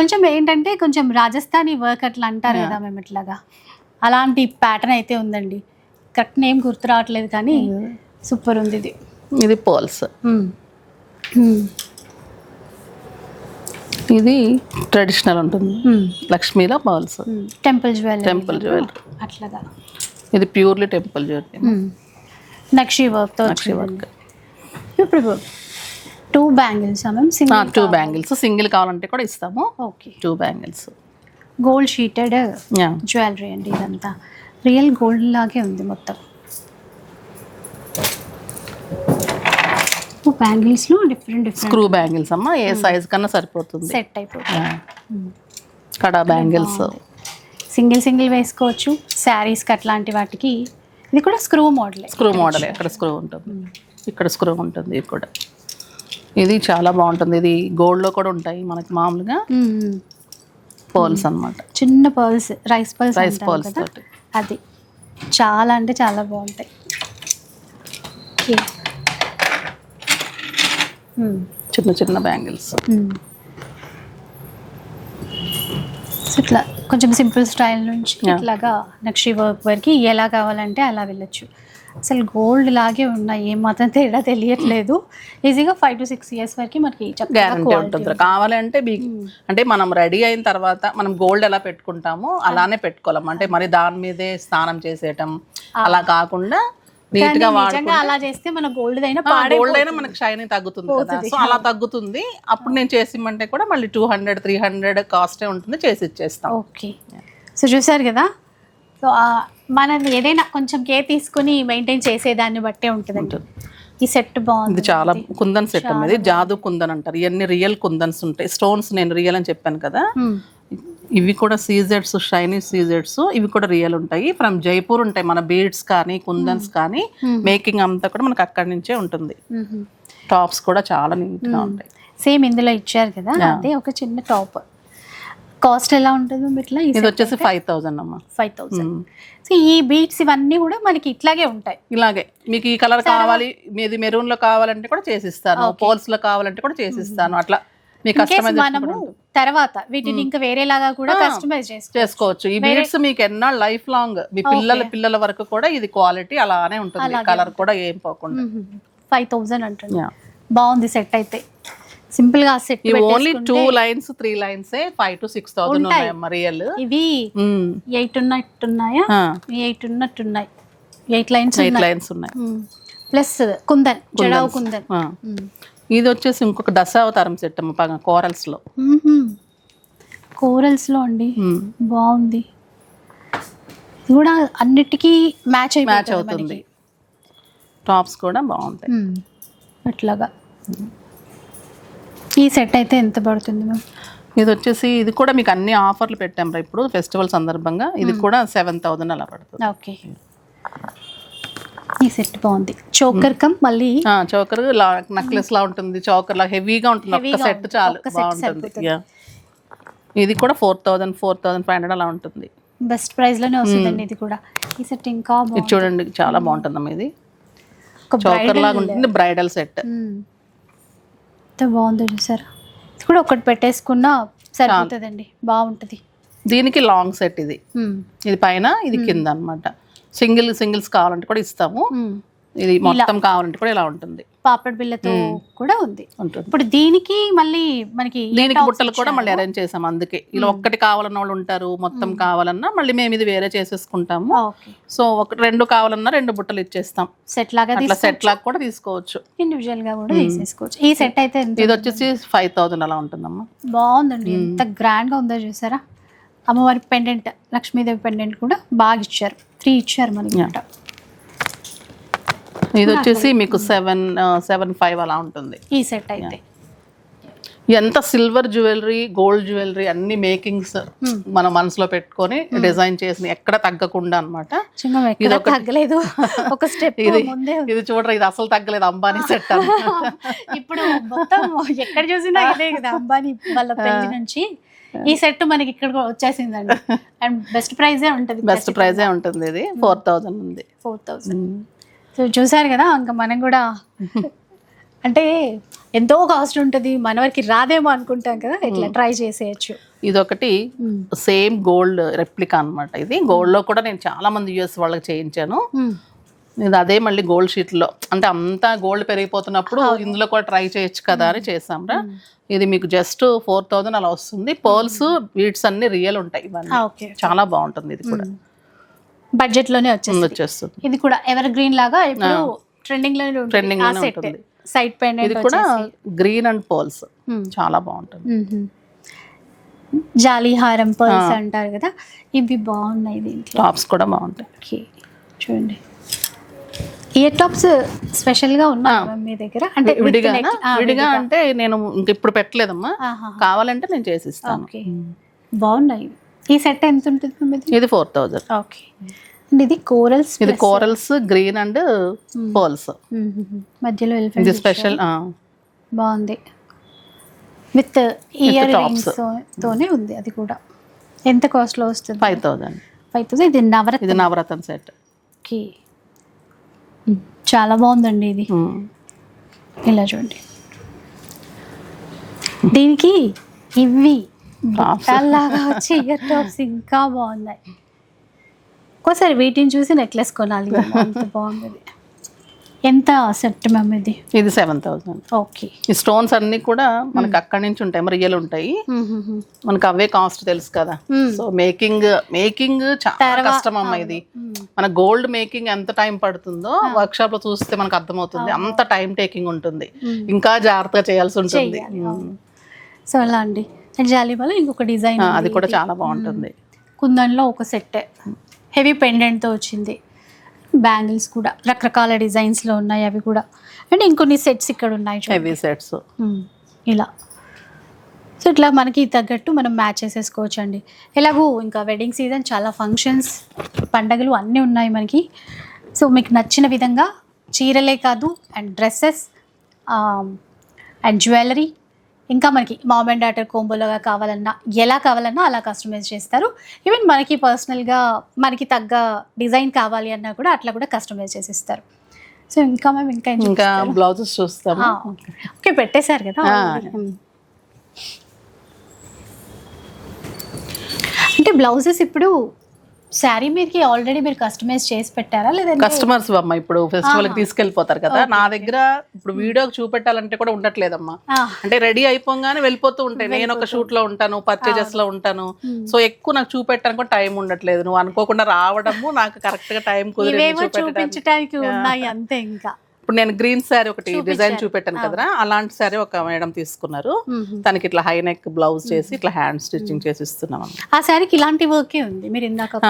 Speaker 1: కొంచెం ఏంటంటే కొంచెం రాజస్థానీ వర్క్ అట్లా అంటారు కదా మేము, ఇట్లాగా అలాంటి ప్యాటర్న్ అయితే ఉందండి. కరెక్ట్ నేమ్ గుర్తు రావట్లేదు కానీ సూపర్ ఉంది ఇది.
Speaker 2: ఇది పర్ల్స్, ఇది ట్రెడిషనల్ ఉంటుంది, లక్ష్మీలో పర్ల్స్,
Speaker 1: టెంపుల్ జ్యువెలరీ అట్లాగా.
Speaker 2: ఇది ప్యూర్లీ టెంపుల్ జ్యువెలరీ,
Speaker 1: నక్షి వర్క్తో. ఇప్పుడు 2 బ్యాంగిల్స్ మ్యామ్,
Speaker 2: 2 బ్యాంగిల్స్ సింగిల్ కావాలంటే కూడా ఇస్తాము.
Speaker 1: Okay,
Speaker 2: 2 bangles
Speaker 1: gold sheeted jewellery అండి, ఇదంతా రియల్ గోల్డ్ లాగే ఉంది మొత్తం. బ్యాంగిల్స్ లో డిఫరెంట్
Speaker 2: స్క్రూ బ్యాంగిల్స్ అమ్మ, ఏ సైజ్ కన్నా సరిపోతుంది,
Speaker 1: సెట్ అయిపోతుంది.
Speaker 2: కడా బ్యాంగిల్స్
Speaker 1: సింగిల్ వేసుకోవచ్చు శారీస్కి అట్లాంటి వాటికి. ఇది కూడా స్క్రూ మోడల్,
Speaker 2: ఎక్కడ స్క్రూ ఉంటుంది, ఇక్కడ స్క్రూ ఉంటుంది. ఇది కూడా ఇది చాలా బాగుంటుంది. ఇది గోల్డ్ లో కూడా ఉంటాయి మనకి మామూలుగా పర్ల్స్ అన్నమాట,
Speaker 1: చిన్న పర్ల్స్, రైస్ పర్ల్స్
Speaker 2: తోటి.
Speaker 1: అది చాలా అంటే చాలా బాగుంటాయి.
Speaker 2: చిన్న చిన్న బ్యాంగిల్స్
Speaker 1: ఇట్లా కొంచెం సింపుల్ స్టైల్ నుంచి ఇట్లాగా నక్షి వర్క్ వరకు ఎలా కావాలంటే అలా వెళ్ళొచ్చు. అసలు గోల్డ్ లాగే ఉన్నాయి, ఏమాత్రం తేడా తెలియట్లేదు. ఈజీగా 5 to 6 years వరకు మనకి
Speaker 2: గ్యారంటీ ఉంటుంది. కావాలంటే అంటే మనం రెడీ అయిన తర్వాత మనం గోల్డ్ ఎలా పెట్టుకుంటామో అలానే పెట్టుకోలేం. అంటే మరి దాని మీదే స్నానం చేసేయటం అలా కాకుండా నీట్ గా వాడుకుంటే,
Speaker 1: అలా చేస్తే మన గోల్డ్
Speaker 2: అయినా మనకి షైనింగ్ తగ్గుతుంది కదా. సో అలా తగ్గుతుంది. అప్పుడు నేను చేసిమ్మంటే కూడా మళ్ళీ 200-300 కాస్టే ఉంటుంది, చేసి ఇచ్చేస్తాం.
Speaker 1: ఓకే, సో చూసారు కదా. సో మనం ఏదైనా కొంచెం కేర్ తీసుకుని మెయింటైన్ చేసేదాన్ని బట్టే ఉంటుంది. ఈ సెట్ బాగుంది,
Speaker 2: ఇది చాలా కుందన్ సెట్ అనేది, జాదు కుందన్ అంటారు. ఇవన్నీ రియల్ కుందన్స్ ఉంటాయి. స్టోన్స్ నేను రియల్ అని చెప్పాను కదా, ఇవి కూడా సీజెడ్స్, షైనీ సీజెడ్స్, ఇవి కూడా రియల్ ఉంటాయి. ఫ్రమ్ జైపూర్ ఉంటాయి మన బీడ్స్ కానీ కుందన్స్ కానీ. మేకింగ్ అంతా కూడా మనకు అక్కడి నుంచే ఉంటుంది. టాప్స్ కూడా చాలా నీట్ గా ఉంటాయి.
Speaker 1: సేమ్ ఇందులో ఇచ్చారు కదా, అదే ఒక చిన్న టాప్. కాస్ట్ ఎలా ఉంటుంది ఇట్లా?
Speaker 2: ఇది వచ్చేసి 5,000 అమ్మా.
Speaker 1: 5,000. సో ఈ బీడ్స్ ఇవన్నీ కూడా మనకి ఇట్లాగే ఉంటాయి.
Speaker 2: ఇలాగే మీకు ఈ కలర్ కావాలి, మీది మెరూన్ లో కావాలంటే కూడా చేసిస్తాను, పోల్స్ లో కావాలంటే కూడా చేసిస్తాను. అట్లా మీ
Speaker 1: మనము తర్వాత వీటిని ఇంకా వేరేలాగా కూడా కస్టమైజ్
Speaker 2: చేసుకోవచ్చు. ఈ బీడ్స్ మీకు ఎన్నాళ్ళు లైఫ్ లాంగ్, మీ పిల్లల వరకు కూడా ఇది క్వాలిటీ అలానే ఉంటుంది, కలర్ కూడా ఏం పోకుండా.
Speaker 1: 5,000 అంటుంది. బాగుంది సెట్ అయితే. సింపుల్ గా set
Speaker 2: only 2 lines 3 lines 5,000 to 6,000 ఉన్నాయమ్మా రియల్.
Speaker 1: ఇవి 8 ఉన్నట్టున్నాయా? 8 ఉన్నట్టున్నాయి. 8 lines ఉన్నాయి ప్లస్ కుందన్, జడావు కుందన్.
Speaker 2: ఇది వచ్చేసి ఇంకొక దశావతారం సెట్ అమ్మ, కోరల్స్ లో.
Speaker 1: కోరల్స్ లో అండి, బాగుంది. ఇది కూడా అన్నిటికీ మ్యాచ్ అవుతుంది.
Speaker 2: టాప్స్ కూడా బాగుంటాయి
Speaker 1: అట్లాగా. ఈ సెట్ అయితే ఎంత పడుతుంది మ్యామ్?
Speaker 2: ఇది వచ్చేసి ఇది కూడా మీకు అన్ని ఆఫర్లు పెట్టాం రా ఇప్పుడు ఫెస్టివల్ సందర్భంగా. ఇది కూడా 7,000 అలా పడుతుంది.
Speaker 1: ఓకే, ఈ సెట్ బాగుంది. చోకర్ కమ్ మళ్ళీ
Speaker 2: చోకర్ నెక్లెస్ లా ఉంటుంది, చోకర్ లా హెవీగా ఉంటుంది. ఒక్క సెట్ చాలు, బాగుంటుంది. ఇది కూడా 4,000-4,500 అలా ఉంటుంది.
Speaker 1: బెస్ట్ ప్రైస్ లోనే వస్తుందండి ఇది కూడా. ఈ సెట్ ఇంకా
Speaker 2: ఇది చూడండి చాలా బాగుంటుందమ్మా. ఇది చోకర్ లాగా ఉంటుంది, బ్రైడల్ సెట్.
Speaker 1: బాగుంది చూసారా. ఇది కూడా ఒకటి పెట్టేసుకున్నా సరిపోతుందండి, బాగుంటుంది.
Speaker 2: దీనికి లాంగ్ సెట్ ఇది. ఇది పైన ఇది కింద అన్నమాట. సింగిల్స్ కావాలంటే కూడా ఇస్తాము. ఇది మొత్తం కావాలంటే కూడా ఇలా ఉంటుంది,
Speaker 1: పాపడ్ బిల్లతో కూడా ఉంది.
Speaker 2: ఉంటుంది.
Speaker 1: ఇప్పుడు దీనికి మళ్ళీ మనకి
Speaker 2: దీనికి బుట్టలు కూడా మళ్ళీ అరేంజ్ చేసాం. అందుకే ఇలా ఒక్కటి కావాలన్న వాళ్ళు ఉంటారు, మొత్తం కావాలన్నా మళ్ళీ మేము ఇది వేరే చేసేసుకుంటాము. సో ఒకటి 2 కావాలన్నా 2 బుట్టలు ఇచ్చేస్తాం.
Speaker 1: సెట్ లాగా
Speaker 2: అట్లా సెట్ లాగా కూడా తీసుకోవచ్చు,
Speaker 1: ఇండివిజువల్ గా కూడా తీసేసుకోవచ్చు. ఈ సెట్ అయితే
Speaker 2: ఇది వచ్చేసి 5000 అలా ఉంటుందమ్మా.
Speaker 1: బాగుందండి, ఎంత గ్రాండ్ గా ఉందో చూసారా. అమ్మవారి పెండెంట్, లక్ష్మీదేవి పెండెంట్ కూడా బాగా ఇచ్చారు, 3 ఇచ్చారు మనకి.
Speaker 2: ఇది వచ్చేసి మీకు 775 అలా ఉంటుంది
Speaker 1: ఈ సెట్ అయితే.
Speaker 2: ఎంత సిల్వర్ జ్యువెలరీ, గోల్డ్ జ్యువెలరీ అన్ని మేకింగ్స్ మన మనసులో పెట్టుకొని డిజైన్ చేసిన, ఎక్కడ తగ్గకుండా అనమాట.
Speaker 1: ఇది తగ్గలేదు, ఒక స్టెప్ ముందే.
Speaker 2: ఇది చూడరా, ఇది అసలు తగ్గలేదు, అంబానీ సెట్.
Speaker 1: ఇప్పుడు మొత్తం ఎక్కడ చూసినా ఇదే కదా, అంబానీ వాళ్ళ పెళ్లి నుంచి ఈ సెట్ మనకి ఇక్కడ వచ్చేసిందండి. అండ్ బెస్ట్ ప్రైజే ఉంటుంది,
Speaker 2: బెస్ట్ ప్రైజే ఉంటుంది. ఇది 4000 ఉంది.
Speaker 1: 4000. సో చూసారు కదా, ఇంకా మనం కూడా అంటే ఎంతో కాస్ట్ ఉంటుంది, మన వరకు రాదేమో అనుకుంటాం కదా, ఇట్లా ట్రై చేసేయచ్చు.
Speaker 2: ఇది ఒకటి సేమ్ గోల్డ్ రెప్లికా అనమాట. ఇది గోల్డ్ లో కూడా నేను చాలా మంది యూఎస్ వాళ్ళకి చేయించాను. ఇది అదే మళ్ళీ గోల్డ్ షీట్ లో, అంటే అంతా గోల్డ్ పెరిగిపోతున్నప్పుడు ఇందులో కూడా ట్రై చేయొచ్చు కదా అని చేసాంరా. ఇది మీకు జస్ట్ 4000 అలా వస్తుంది. పర్ల్స్, బీడ్స్ అన్ని రియల్ ఉంటాయి, ఇవన్నీ చాలా బాగుంటుంది. ఇది కూడా
Speaker 1: బడ్జెట్ లోనే వచ్చేస్తుంది. ఇది కూడా ఎవర్ గ్రీన్ లాగా ఇప్పుడు ట్రెండింగ్ లో ఉంటుంది. సైడ్ పెండెంట్
Speaker 2: ఇది కూడా గ్రీన్ అండ్ పర్ల్స్ చాలా బాగుంటుంది.
Speaker 1: జాలీ హారం పర్ల్స్ అంటారు కదా, ఇవి బాగున్నాయి. దీంట్లో
Speaker 2: టాప్స్ కూడా బాగుంటాయి.
Speaker 1: చూడండి, ఇయర్ టాప్స్ స్పెషల్ గా ఉన్నాయి మీ దగ్గర? అంటే
Speaker 2: విడిగా అంటే నేను ఇప్పుడు పెట్టలేదమ్మా, కావాలంటే నేను చేసిస్తాను.
Speaker 1: బాగున్నాయి. ఈ సెట్ ఎంత ఉంటుంది? ఇది
Speaker 2: 4000.
Speaker 1: ఓకే. ఇది కోరల్స్,
Speaker 2: ఇది కోరల్స్, గ్రీన్ అండ్ పర్ల్స్
Speaker 1: మధ్యలో
Speaker 2: ఇది స్పెషల్.
Speaker 1: బాగుంది, విత్ ఇయర్ రింగ్స్ తోనే ఉంది. అది కూడా ఎంత కాస్ట్ లో వస్తుంది? 5000. ఇది
Speaker 2: నవరత్న సెట్.
Speaker 1: ఓకే, చాలా బాగుందండి ఇది. ఇలా చూడండి, దీనికి ఇవి లాగా వచ్చి ఇయర్ టాప్స్ ఇంకా బాగున్నాయి. ఒక్కోసారి వీటిని చూసి నెక్లెస్ కొనాలి, అంత బాగుంది. ఎంత సెట్ మ్యామ్ ఇది?
Speaker 2: ఇది 7000.
Speaker 1: ఓకే.
Speaker 2: ఈ స్టోన్స్ అన్ని కూడా మనకి అక్కడి నుంచి ఉంటాయి, రియల్ ఉంటాయి. మనకి అవే కాస్ట్ తెలుసు కదా. సో మేకింగ్ చాలా కష్టం అమ్మ. ఇది మన గోల్డ్ మేకింగ్ ఎంత టైం పడుతుందో వర్క్ షాప్ లో చూస్తే మనకు అర్థమవుతుంది. అంత టైం టేకింగ్ ఉంటుంది, ఇంకా జాగ్రత్తగా చేయాల్సి ఉంటుంది.
Speaker 1: సో అలా అండి. జాలీబాలో ఇంకొక డిజైన్,
Speaker 2: అది కూడా చాలా బాగుంటుంది.
Speaker 1: కుందన్లో ఒక సెట్ హెవీ పెండెంట్తో వచ్చింది. బ్యాంగిల్స్ కూడా రకరకాల డిజైన్స్లో ఉన్నాయి, అవి కూడా. అండ్ ఇంకొన్ని సెట్స్ ఇక్కడ ఉన్నాయి,
Speaker 2: హెవీ సెట్స్
Speaker 1: ఇలా. సో ఇట్లా మనకి తగ్గట్టు మనం మ్యాచ్ చేసేసుకోవచ్చు అండి. ఎలాగూ ఇంకా వెడ్డింగ్ సీజన్, చాలా ఫంక్షన్స్, పండగలు అన్నీ ఉన్నాయి మనకి. సో మీకు నచ్చిన విధంగా చీరలే కాదు, అండ్ డ్రెస్సెస్ అండ్ జ్యువెలరీ, ఇంకా మనకి మామ్ అండ్ డాటర్ కోంబోలాగా కావాలన్నా, ఎలా కావాలన్నా అలా కస్టమైజ్ చేస్తారు. ఈవెన్ మనకి పర్సనల్గా మనకి తగ్గ డిజైన్ కావాలి అన్నా కూడా అట్లా కూడా కస్టమైజ్ చేసిస్తారు. సో ఇంకా మేము ఇంకా
Speaker 2: బ్లౌజెస్ చూస్తాము.
Speaker 1: ఓకే, పెట్టేశారు కదా. అంటే బ్లౌజెస్ ఇప్పుడు శారీ మీదకి ఆల్రెడీ మీరు కస్టమైజ్ చేసి పెట్టారా, లేదా
Speaker 2: కస్టమర్స్ అమ్మా ఇప్పుడు ఫెస్టివల్ కి తీసుకెళ్ళిపోతారు కదా. నా దగ్గర ఇప్పుడు వీడియోకి చూపెట్టాలంటే కూడా ఉండట్లేదమ్మా. అంటే రెడీ అయిపోగానే వెళ్ళిపోతూ ఉంటాయి. నేను ఒక షూట్ లో ఉంటాను, పర్చేజెస్ లో ఉంటాను. సో ఎక్కువ నాకు చూపెట్టడానికి కూడా టైం ఉండట్లేదు. నువ్వు అనుకోకుండా రావడము, నాకు కరెక్ట్ గా టైం కుదిరి
Speaker 1: చూపించడానికి ఉన్నాయి అంతే. ఇంకా
Speaker 2: ఇప్పుడు నేను గ్రీన్ శారీ ఒకటి డిజైన్ చూపెట్టాను కదా, అలాంటి శారీ ఒక మేడం తీసుకున్నారు. తనకి ఇట్లా హై నెక్ బ్లౌజ్ చేసి ఇట్లా హ్యాండ్ స్టిచ్చింగ్ చేసి ఇస్తున్నాం.
Speaker 1: ఆ శారీకి ఇలాంటి వర్కే ఉంది. మీరు ఇందాక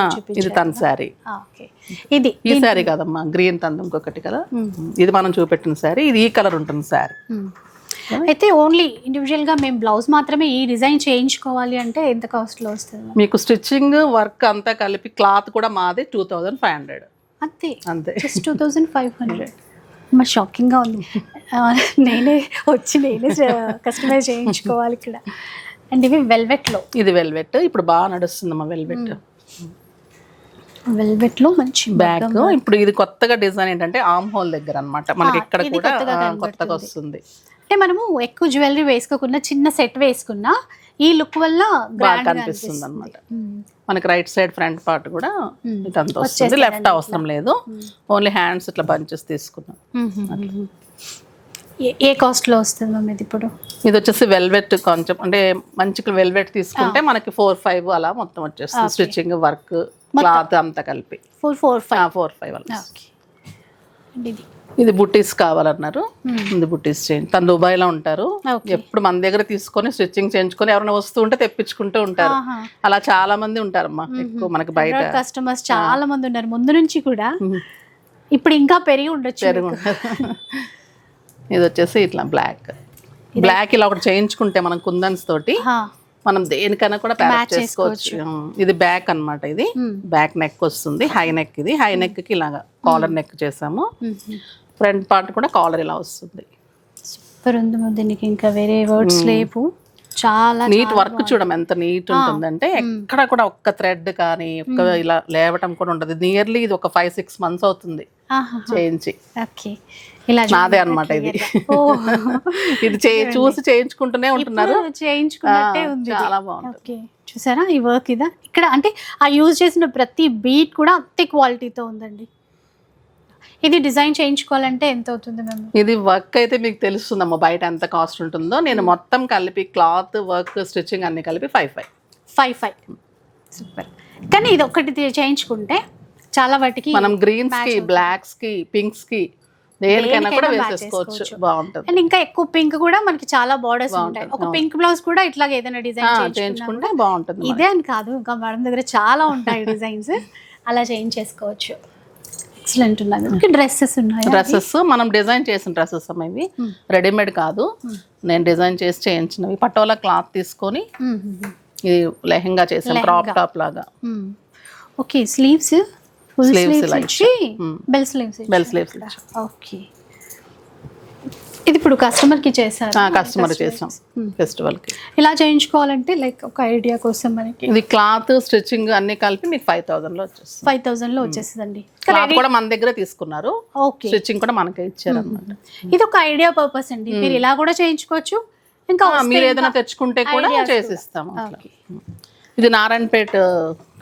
Speaker 2: ఇది తన శారీ.
Speaker 1: ఇది
Speaker 2: ఈ శారీ కాదమ్మా, గ్రీన్ తంది ఇంకొకటి కదా. ఇది మనం చూపెట్టిన శారీ, ఇది ఈ కలర్ ఉంటుంది శారీ.
Speaker 1: అయితే ఓన్లీ ఇండివిజువల్ గా మేము బ్లౌజ్ మాత్రమే ఈ డిజైన్ చేయించుకోవాలి అంటే ఎంత కాస్ట్ లో వస్తుంది?
Speaker 2: మీకు స్టిచ్చింగ్ వర్క్ అంతా కలిపి క్లాత్ కూడా మాది 2500.
Speaker 1: అంతే అంతే, 2500. మా షాకింగ్గా ఉంది. నేనే కస్టమైజ్ చేయించుకోవాలి ఇక్కడ. అండ్ ఇవి వెల్వెట్లో,
Speaker 2: ఇది వెల్వెట్ ఇప్పుడు బాగా నడుస్తుందమ్మా. వెల్వెట్లో
Speaker 1: మంచి
Speaker 2: బ్యాగ్. ఇప్పుడు ఇది కొత్తగా డిజైన్ ఏంటంటే ఆర్మ్ హోల్ దగ్గర అన్నమాట, మనకి ఇక్కడ కూడా కొత్తగా వస్తుంది.
Speaker 1: అంటే మనము ఎక్కువ జ్యువెలరీ వేసుకోకుండా చిన్న సెట్ వేసుకున్నా ఈ లుక్ వల్ల
Speaker 2: బాగా
Speaker 1: గ్రాండ్
Speaker 2: కనిపిస్తుంది అనమాట. మనకి రైట్ సైడ్ ఫ్రంట్ పార్ట్ కూడా ఇదంతా వస్తుంది, లెఫ్ట్ అవసరం లేదు, ఓన్లీ హ్యాండ్స్ ఇట్లా బంచెస్ తీసుకున్నాం.
Speaker 1: ఏ కాస్ట్ లో వస్తుంది మ్యామ్ ఇది ఇప్పుడు?
Speaker 2: ఇది వచ్చేసి వెల్వెట్ కొంచెం అంటే మంచి వెల్వెట్ తీసుకుంటే మనకి 4-5 అలా మొత్తం వచ్చేస్తుంది, స్టిచ్చింగ్ వర్క్ క్లాత్ అంతా కలిపి 4-5 అలా. ఇది బుట్టీస్ కావాలన్నారు, ఇది బుట్టీస్ చేయండి. తను దుబాయ్లో ఉంటారు, ఎప్పుడు మన దగ్గర తీసుకొని స్టిచ్చింగ్ చేయించుకొని ఎవరైనా వస్తూ ఉంటే తెప్పించుకుంటూ ఉంటారు. అలా చాలా మంది ఉంటారమ్మా ఎక్కువ మనకి బయట
Speaker 1: కస్టమర్స్ చాలా మంది ఉన్నారు ముందు నుంచి కూడా, ఇప్పుడు ఇంకా పెరిగి ఉండొచ్చు.
Speaker 2: ఇది వచ్చేసి ఇట్లా బ్లాక్ ఇలా ఒకటి చేయించుకుంటే మనం కుందన్స్ తోటి మనం దేనికైనా కూడా ప్యారప్ చేసుకోవచ్చు. ఇది బ్యాక్ అన్నమాట, ఇది బ్యాక్ నెక్ వస్తుంది, హై నెక్. ఇది హై నెక్ కి ఇలాగా కాలర్ నెక్ చేసాము, ఫ్రంట్ పార్ట్ కూడా కాలర్ ఇలా వస్తుంది.
Speaker 1: సూపర్ ఉంది, దీనికి ఇంకా వేరే వర్డ్స్ లేవు. చాలా
Speaker 2: నీట్ వర్క్ చూడడం ఎంత నీట్ ఉంటుందంటే ఎక్కడ కూడా ఒక్క థ్రెడ్ కానీ ఒక్క ఇలా లేవటం కూడా ఉండదు. నియర్లీ ఇది ఒక 5-6 months అవుతుంది చేయించి. నాదే అన్నమాట ఇది. ఇది చూసి చేయించుకుంటూనే ఉంటున్నారు,
Speaker 1: చేయించుకున్నట్టే ఉంది,
Speaker 2: చాలా బాగుంది.
Speaker 1: చూసారా ఈ వర్క్ ఇదా ఇక్కడ, అంటే ఆ యూజ్ చేసిన ప్రతి బీట్ కూడా అంతే క్వాలిటీతో ఉందండి. ఇది డిజైన్ చేయించుకోవాలంటే ఎంత అవుతుంది మ్యామ్?
Speaker 2: ఇది వర్క్ అయితే మీకు తెలుస్తుందమ్మా బయట ఎంత కాస్ట్ ఉంటుందో. నేను మొత్తం కలిపి క్లాత్ వర్క్ స్టిచ్చింగ్ అన్ని కలిపి 5-5.
Speaker 1: సూపర్. కానీ ఇది ఒకటి చేయించుకుంటే చాలా వాటికి
Speaker 2: మనం గ్రీన్స్ కి, బ్లాక్స్ కి, పింక్స్ కి దేనికైనా కూడా వేసేసుకోవచ్చు, బాగుంటుంది.
Speaker 1: అండ్ ఇంకా ఎక్కువ పింక్ కూడా మనకి చాలా బార్డర్స్ ఉంటాయి. ఒక పింక్ బ్లౌజ్ కూడా ఇట్లా ఏదైనా డిజైన్
Speaker 2: చేయించుకుంటే బాగుంటుంది.
Speaker 1: ఇదే అని కాదు, ఇంకా మేడం దగ్గర చాలా ఉంటాయి డిజైన్స్, అలా చేయించేసుకోవచ్చు. ఎక్సలెంట్ ఉన్నాయి. డ్రెస్సెస్ ఉన్నాయి,
Speaker 2: డ్రెస్సెస్ మనం డిజైన్ చేసిన డ్రెస్సెస్ ఇవి రెడీమేడ్ కాదు, నేను డిజైన్ చేసి చేయించినవి. పటోలా క్లాత్ తీసుకొని ఇది లెహంగా చేసాను, క్రాప్ టాప్ లాగా.
Speaker 1: ఓకే, స్లీవ్స్ ఫుల్ స్లీవ్స్ ఇచ్చి బెల్ స్లీవ్స్. ఓకే, ఇది ఇప్పుడు కస్టమర్ కి చేశారు?
Speaker 2: కస్టమర్ చేసాం ఫెస్టివల్ కి.
Speaker 1: ఇలా చేయించుకోవాలంటే లైక్ ఒక ఐడియా కోసం మనకి
Speaker 2: ఇది క్లాత్ స్టిచ్చింగ్ అన్ని కలిపి మీకు 5,000 లో వచ్చేస్తుంది.
Speaker 1: 5,000 లో వచ్చేస్తుందండి.
Speaker 2: క్లాత్ కూడా మన దగ్గర తీసుకున్నారు, స్టిచ్చింగ్ కూడా మనకే ఇచ్చారు అన్నమాట.
Speaker 1: ఇది ఒక ఐడియా పర్పస్ అండి, మీరు ఇలా కూడా చేయించుకోవచ్చు, ఇంకా
Speaker 2: మీరు ఏదైనా తెచ్చుకుంటే కూడా చేసిస్తాము. ఇది నారాయణపేట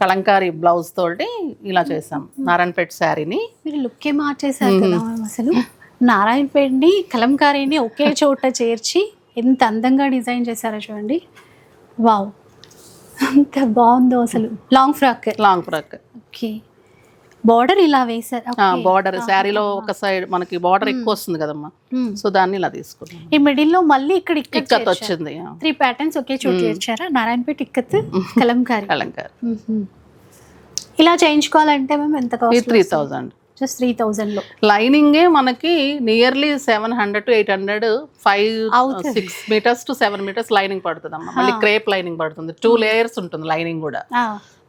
Speaker 2: కలంకారీ బ్లౌజ్ తోటి ఇలా చేసాం, నారాయణపేట శారీని.
Speaker 1: మీరు లుక్కే మార్చేసారు కదా అసలు. నారాయణపేటని కలంకారీని ఒకే చోట చేర్చి ఎంత అందంగా డిజైన్ చేశారో చూడండి. వావ్, అంత బాగుందో అసలు. Long frock. ఓకే, బార్డర్ ఇలా వేసారు.
Speaker 2: బార్డర్ శారీలో ఒక సైడ్ మనకి బార్డర్ ఎక్కువ వస్తుంది కదమ్మా, సో దాన్ని ఇలా తీసుకున్నాం.
Speaker 1: ఈ మిడిల్ లో మళ్ళీ ఇక్కడ
Speaker 2: ఇక్కత్ వచ్చింది.
Speaker 1: 3 ప్యాటర్న్స్ ఒకే చోట చేర్చారా? నారాయణపేట ఇక్కత్, కలంకారీ. ఇలా చేయించుకోవాలంటే మేము ఎంత కాస్ట్?
Speaker 2: 3,000.
Speaker 1: జస్ట్ 3,000 లో.
Speaker 2: లైనింగే మనకి nearly 700 to 800, 5-6 meters to 7 meters lining పడుతుంది అమ్మా. మళ్ళీ క్రేప్ లైనింగ్ పడుతుంది, 2 layers ఉంటుంది లైనింగ్ కూడా.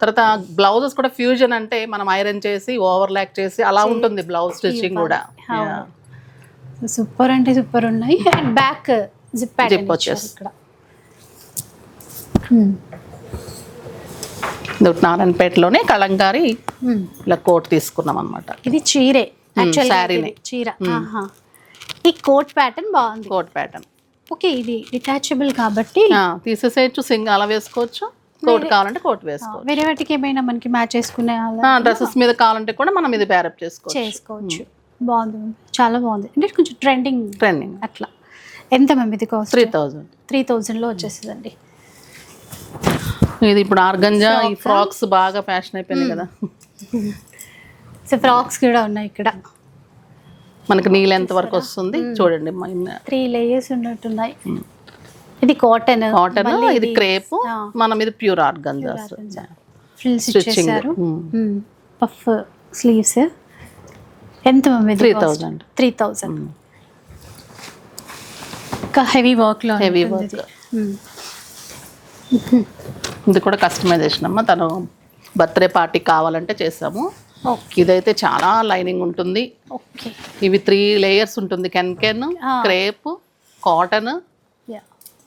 Speaker 2: తర్వాత బ్లౌజెస్ కూడా ఫ్యూజన్ అంటే మనం ఐరన్ చేసి ఓవర్లాక్ చేసి అలా ఉంటుంది బ్లౌజ్ స్టిచ్చింగ్ కూడా.
Speaker 1: సూపర్ అంటే సూపర్ ఉన్నాయి. అండ్ బ్యాక్ జిప్
Speaker 2: వచ్చేసి ఇక్కడ నారాయణపేటలోనే కలంకారీ ఇలా కోట్ తీసుకున్నాం అన్నమాట.
Speaker 1: ఇది చీరే, శారీనే చీర. ఈ కోట్ ప్యాటర్న్ బాగుంది.
Speaker 2: కోట్ ప్యాటర్న్
Speaker 1: ఓకే, ఇది డిటాచబుల్ కాబట్టి
Speaker 2: తీసేసేయచ్చు, సింగ్ అలా వేసుకోవచ్చు. కోట్ కావాలంటే కోట్ వేసుకోవచ్చు.
Speaker 1: వేరే వాటికి ఏమైనా మనకి మ్యాచ్ చేసుకునే
Speaker 2: డ్రెస్సెస్ మీద కావాలంటే కూడా మనం ఇది ప్యారప్ చేసుకోవచ్చు.
Speaker 1: బాగుంది, చాలా బాగుంది. అంటే కొంచెం ట్రెండింగ్ అట్లా. ఎంత మ్యామ్ ఇది కాస్ట్? 3,000 లో వచ్చేస్తుందండి.
Speaker 2: ఇది ఇప్పుడు ఆర్గంజా, ఈ ఫ్రాక్స్ బాగా ఫ్యాషన్ అయిపోయినాయి కదా.
Speaker 1: సో ఫ్రాక్స్ కూడా ఉన్నాయి ఇక్కడ.
Speaker 2: మనకి నీళ్ళు ఎంత వరకు వస్తుంది చూడండి.
Speaker 1: 3 layers ఉన్నట్టున్నాయి. ఇది కాటన్,
Speaker 2: ఇది క్రేప్, మనం ఇది ప్యూర్ ఆర్గంజా.
Speaker 1: ఫ్రిల్స్ ఇచ్చేసారు, పఫ్ స్లీవ్స్. ఎంత మ్యామ్ ఇది? 3,000. ఇంకా హెవీ వర్క్.
Speaker 2: ఇది కూడా కస్టమైజేషన్ అమ్మా, తను బర్త్డే పార్టీ కావాలంటే చేసాము. ఇదైతే చాలా లైనింగ్ ఉంటుంది. ఇవి 3 layers ఉంటుంది, కెన్ క్రేప్, కాటన్.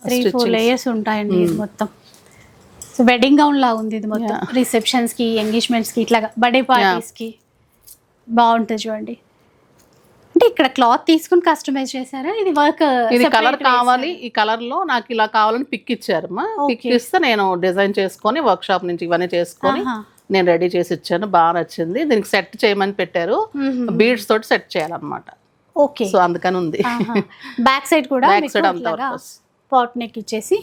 Speaker 1: 3-4 layers ఉంటాయండి ఇది మొత్తం. సో వెడ్డింగ్ గౌన్ లా ఉంది ఇది మొత్తం. రిసెప్షన్స్ కి, ఎంగేజ్మెంట్స్ కి, ఇట్లా బర్త్డే పార్టీస్ కి బాగుంటుంది చూడండి. అంటే ఇక్కడ క్లాత్ తీసుకుని కస్టమైజ్ చేశారా? ఇది వర్క్
Speaker 2: ఇది కలర్ కావాలి, ఈ కలర్ లో నాకు ఇలా కావాలని పిక్ ఇచ్చారమ్మా. పిక్ ఇస్తే నేను డిజైన్ చేసుకొని వర్క్ షాప్ నుంచి ఇవన్నీ చేసుకొని నేను రెడీ చేసి ఇచ్చాను. బాగా నచ్చింది. దీనికి సెట్ చేయమని పెట్టారు, బీడ్స్ తోటి సెట్ చేయాలన్నమాట.
Speaker 1: ఓకే,
Speaker 2: సో అందుకని ఉంది.
Speaker 1: బ్యాక్ సైడ్ కూడా పాట్ నెక్ ఇచ్చేసి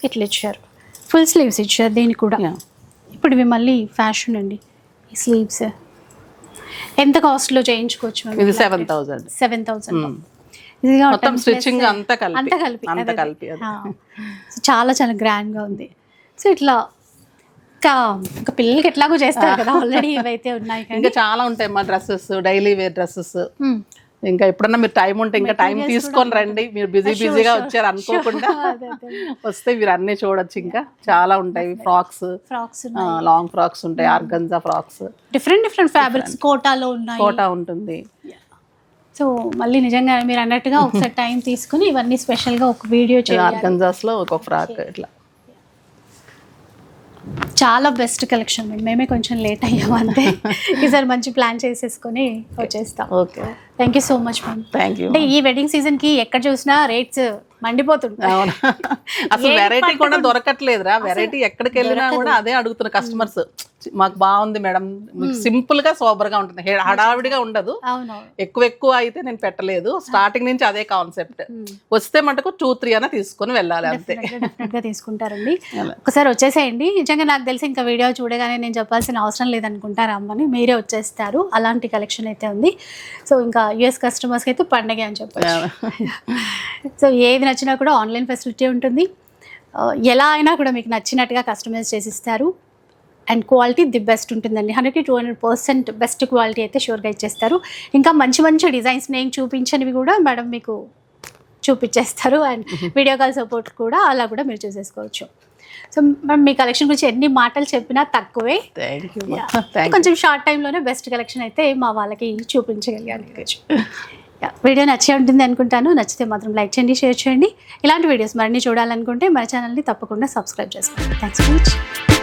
Speaker 1: ఇట్లా ఇచ్చారు. ఫుల్ స్లీవ్స్ ఇచ్చారు దీనికి కూడా. ఇప్పుడు ఇవి మళ్ళీ ఫ్యాషన్ అండి ఈ స్లీవ్స్. ఎంత కాస్ట్ లో చేయించుకోవచ్చు?
Speaker 2: ఇది 7,000.
Speaker 1: 7,000
Speaker 2: మొత్తం స్టిచ్చింగ్ అంతా కలిపి.
Speaker 1: చాలా చాలా గ్రాండ్ గా ఉంది. సో ఇట్లా ఇంకా పిల్లలకి ఎట్లాగో చేస్తారు కదా ఆల్రెడీ, ఇవైతే ఉన్నాయి.
Speaker 2: ఇంకా చాలా ఉంటాయి మా డ్రెస్సెస్, డైలీ వేర్ డ్రెస్సెస్. ఇంకా ఎప్పుడన్నా మీరు టైం ఉంటే ఇంకా టైం తీసుకొని రండి. మీరు బిజీగా వచ్చారు అనుకోకుండా వస్తే మీరు అన్ని చూడొచ్చు. ఇంకా చాలా ఉంటాయి. ఫ్రాక్స్, లాంగ్ ఫ్రాక్స్ ఉంటాయి, ఆర్గంజా ఫ్రాక్స్,
Speaker 1: డిఫరెంట్ ఫ్యాబ్రిక్స్. కోటాలో ఉన్నాయి,
Speaker 2: కోటా ఉంటుంది.
Speaker 1: సో మళ్ళీ నిజంగా మీరు అన్నట్టుగా ఒకసారి టైం తీసుకుని ఇవన్నీ స్పెషల్ గా ఒక వీడియో చేయాలి.
Speaker 2: ఆర్గంజాస్ లో ఒక ఫ్రాక్ ఇట్లా
Speaker 1: చాలా బెస్ట్ కలెక్షన్. మేమే కొంచెం లేట్ అయ్యాము అంతే. ఈసారి మంచి ప్లాన్ చేసేసుకొని వచ్చేస్తాం.
Speaker 2: Okay,
Speaker 1: thank you so much ma'am.
Speaker 2: Thank you.
Speaker 1: అంటే ఈ వెడ్డింగ్ సీజన్ కి ఎక్కడ చూసినా రేట్స్ మండిపోతుంటాయి.
Speaker 2: అసలు వెరైటీ కూడా దొరకట్లేదురా. వెరైటీ ఎక్కడికి వెళ్ళినా కూడా అదే అడుగుతున్న కస్టమర్స్. మాకు బాగుంది మేడం, సింపుల్ గా సోబర్ గా ఉంటుంది, హడావిడిగా ఉండదు. ఎక్కువ అయితే నేను పెట్టలేదు. స్టార్టింగ్ నుంచి అదే కాన్సెప్ట్. వస్తే మటుకు 2-3 అన్న తీసుకొని వెళ్ళాలి అంతే.
Speaker 1: డెఫినెట్ గా తీసుకుంటారండి. ఒకసారి వచ్చేసేయండి. నిజంగా నాకు తెలిసి ఇంకా వీడియో చూడగానే నేను చెప్పాల్సిన అవసరం లేదనుకుంటారు అమ్మని, మీరే వచ్చేస్తారు. అలాంటి కలెక్షన్ అయితే ఉంది. సో ఇంకా యుఎస్ కస్టమర్స్కి అయితే పండగ అని చెప్పచ్చు. సో ఏది నచ్చినా కూడా ఆన్లైన్ ఫెసిలిటీ ఉంటుంది. ఎలా అయినా కూడా మీకు నచ్చినట్టుగా కస్టమైజ్ చేసిస్తారు. అండ్ క్వాలిటీ ది బెస్ట్ ఉంటుందండి. 100-200% బెస్ట్ క్వాలిటీ అయితే షూర్గా ఇచ్చేస్తారు. ఇంకా మంచి మంచి డిజైన్స్ నేను చూపించనివి కూడా మేడం మీకు చూపించేస్తారు. అండ్ వీడియో కాల్ సపోర్ట్ కూడా అలా కూడా మీరు చూసేసుకోవచ్చు. సో మీ కలెక్షన్ గురించి ఎన్ని మాటలు చెప్పినా తక్కువే. కొంచెం షార్ట్ టైంలోనే బెస్ట్ కలెక్షన్ అయితే మా వాళ్ళకి చూపించగలిగాను. వీడియో నచ్చే ఉంటుంది అనుకుంటాను. నచ్చితే మాత్రం లైక్ చేయండి, షేర్ చేయండి. ఇలాంటి వీడియోస్ మరిన్ని చూడాలనుకుంటే మన ఛానల్ని తప్పకుండా సబ్స్క్రైబ్ చేసుకోండి. Thanks for watching.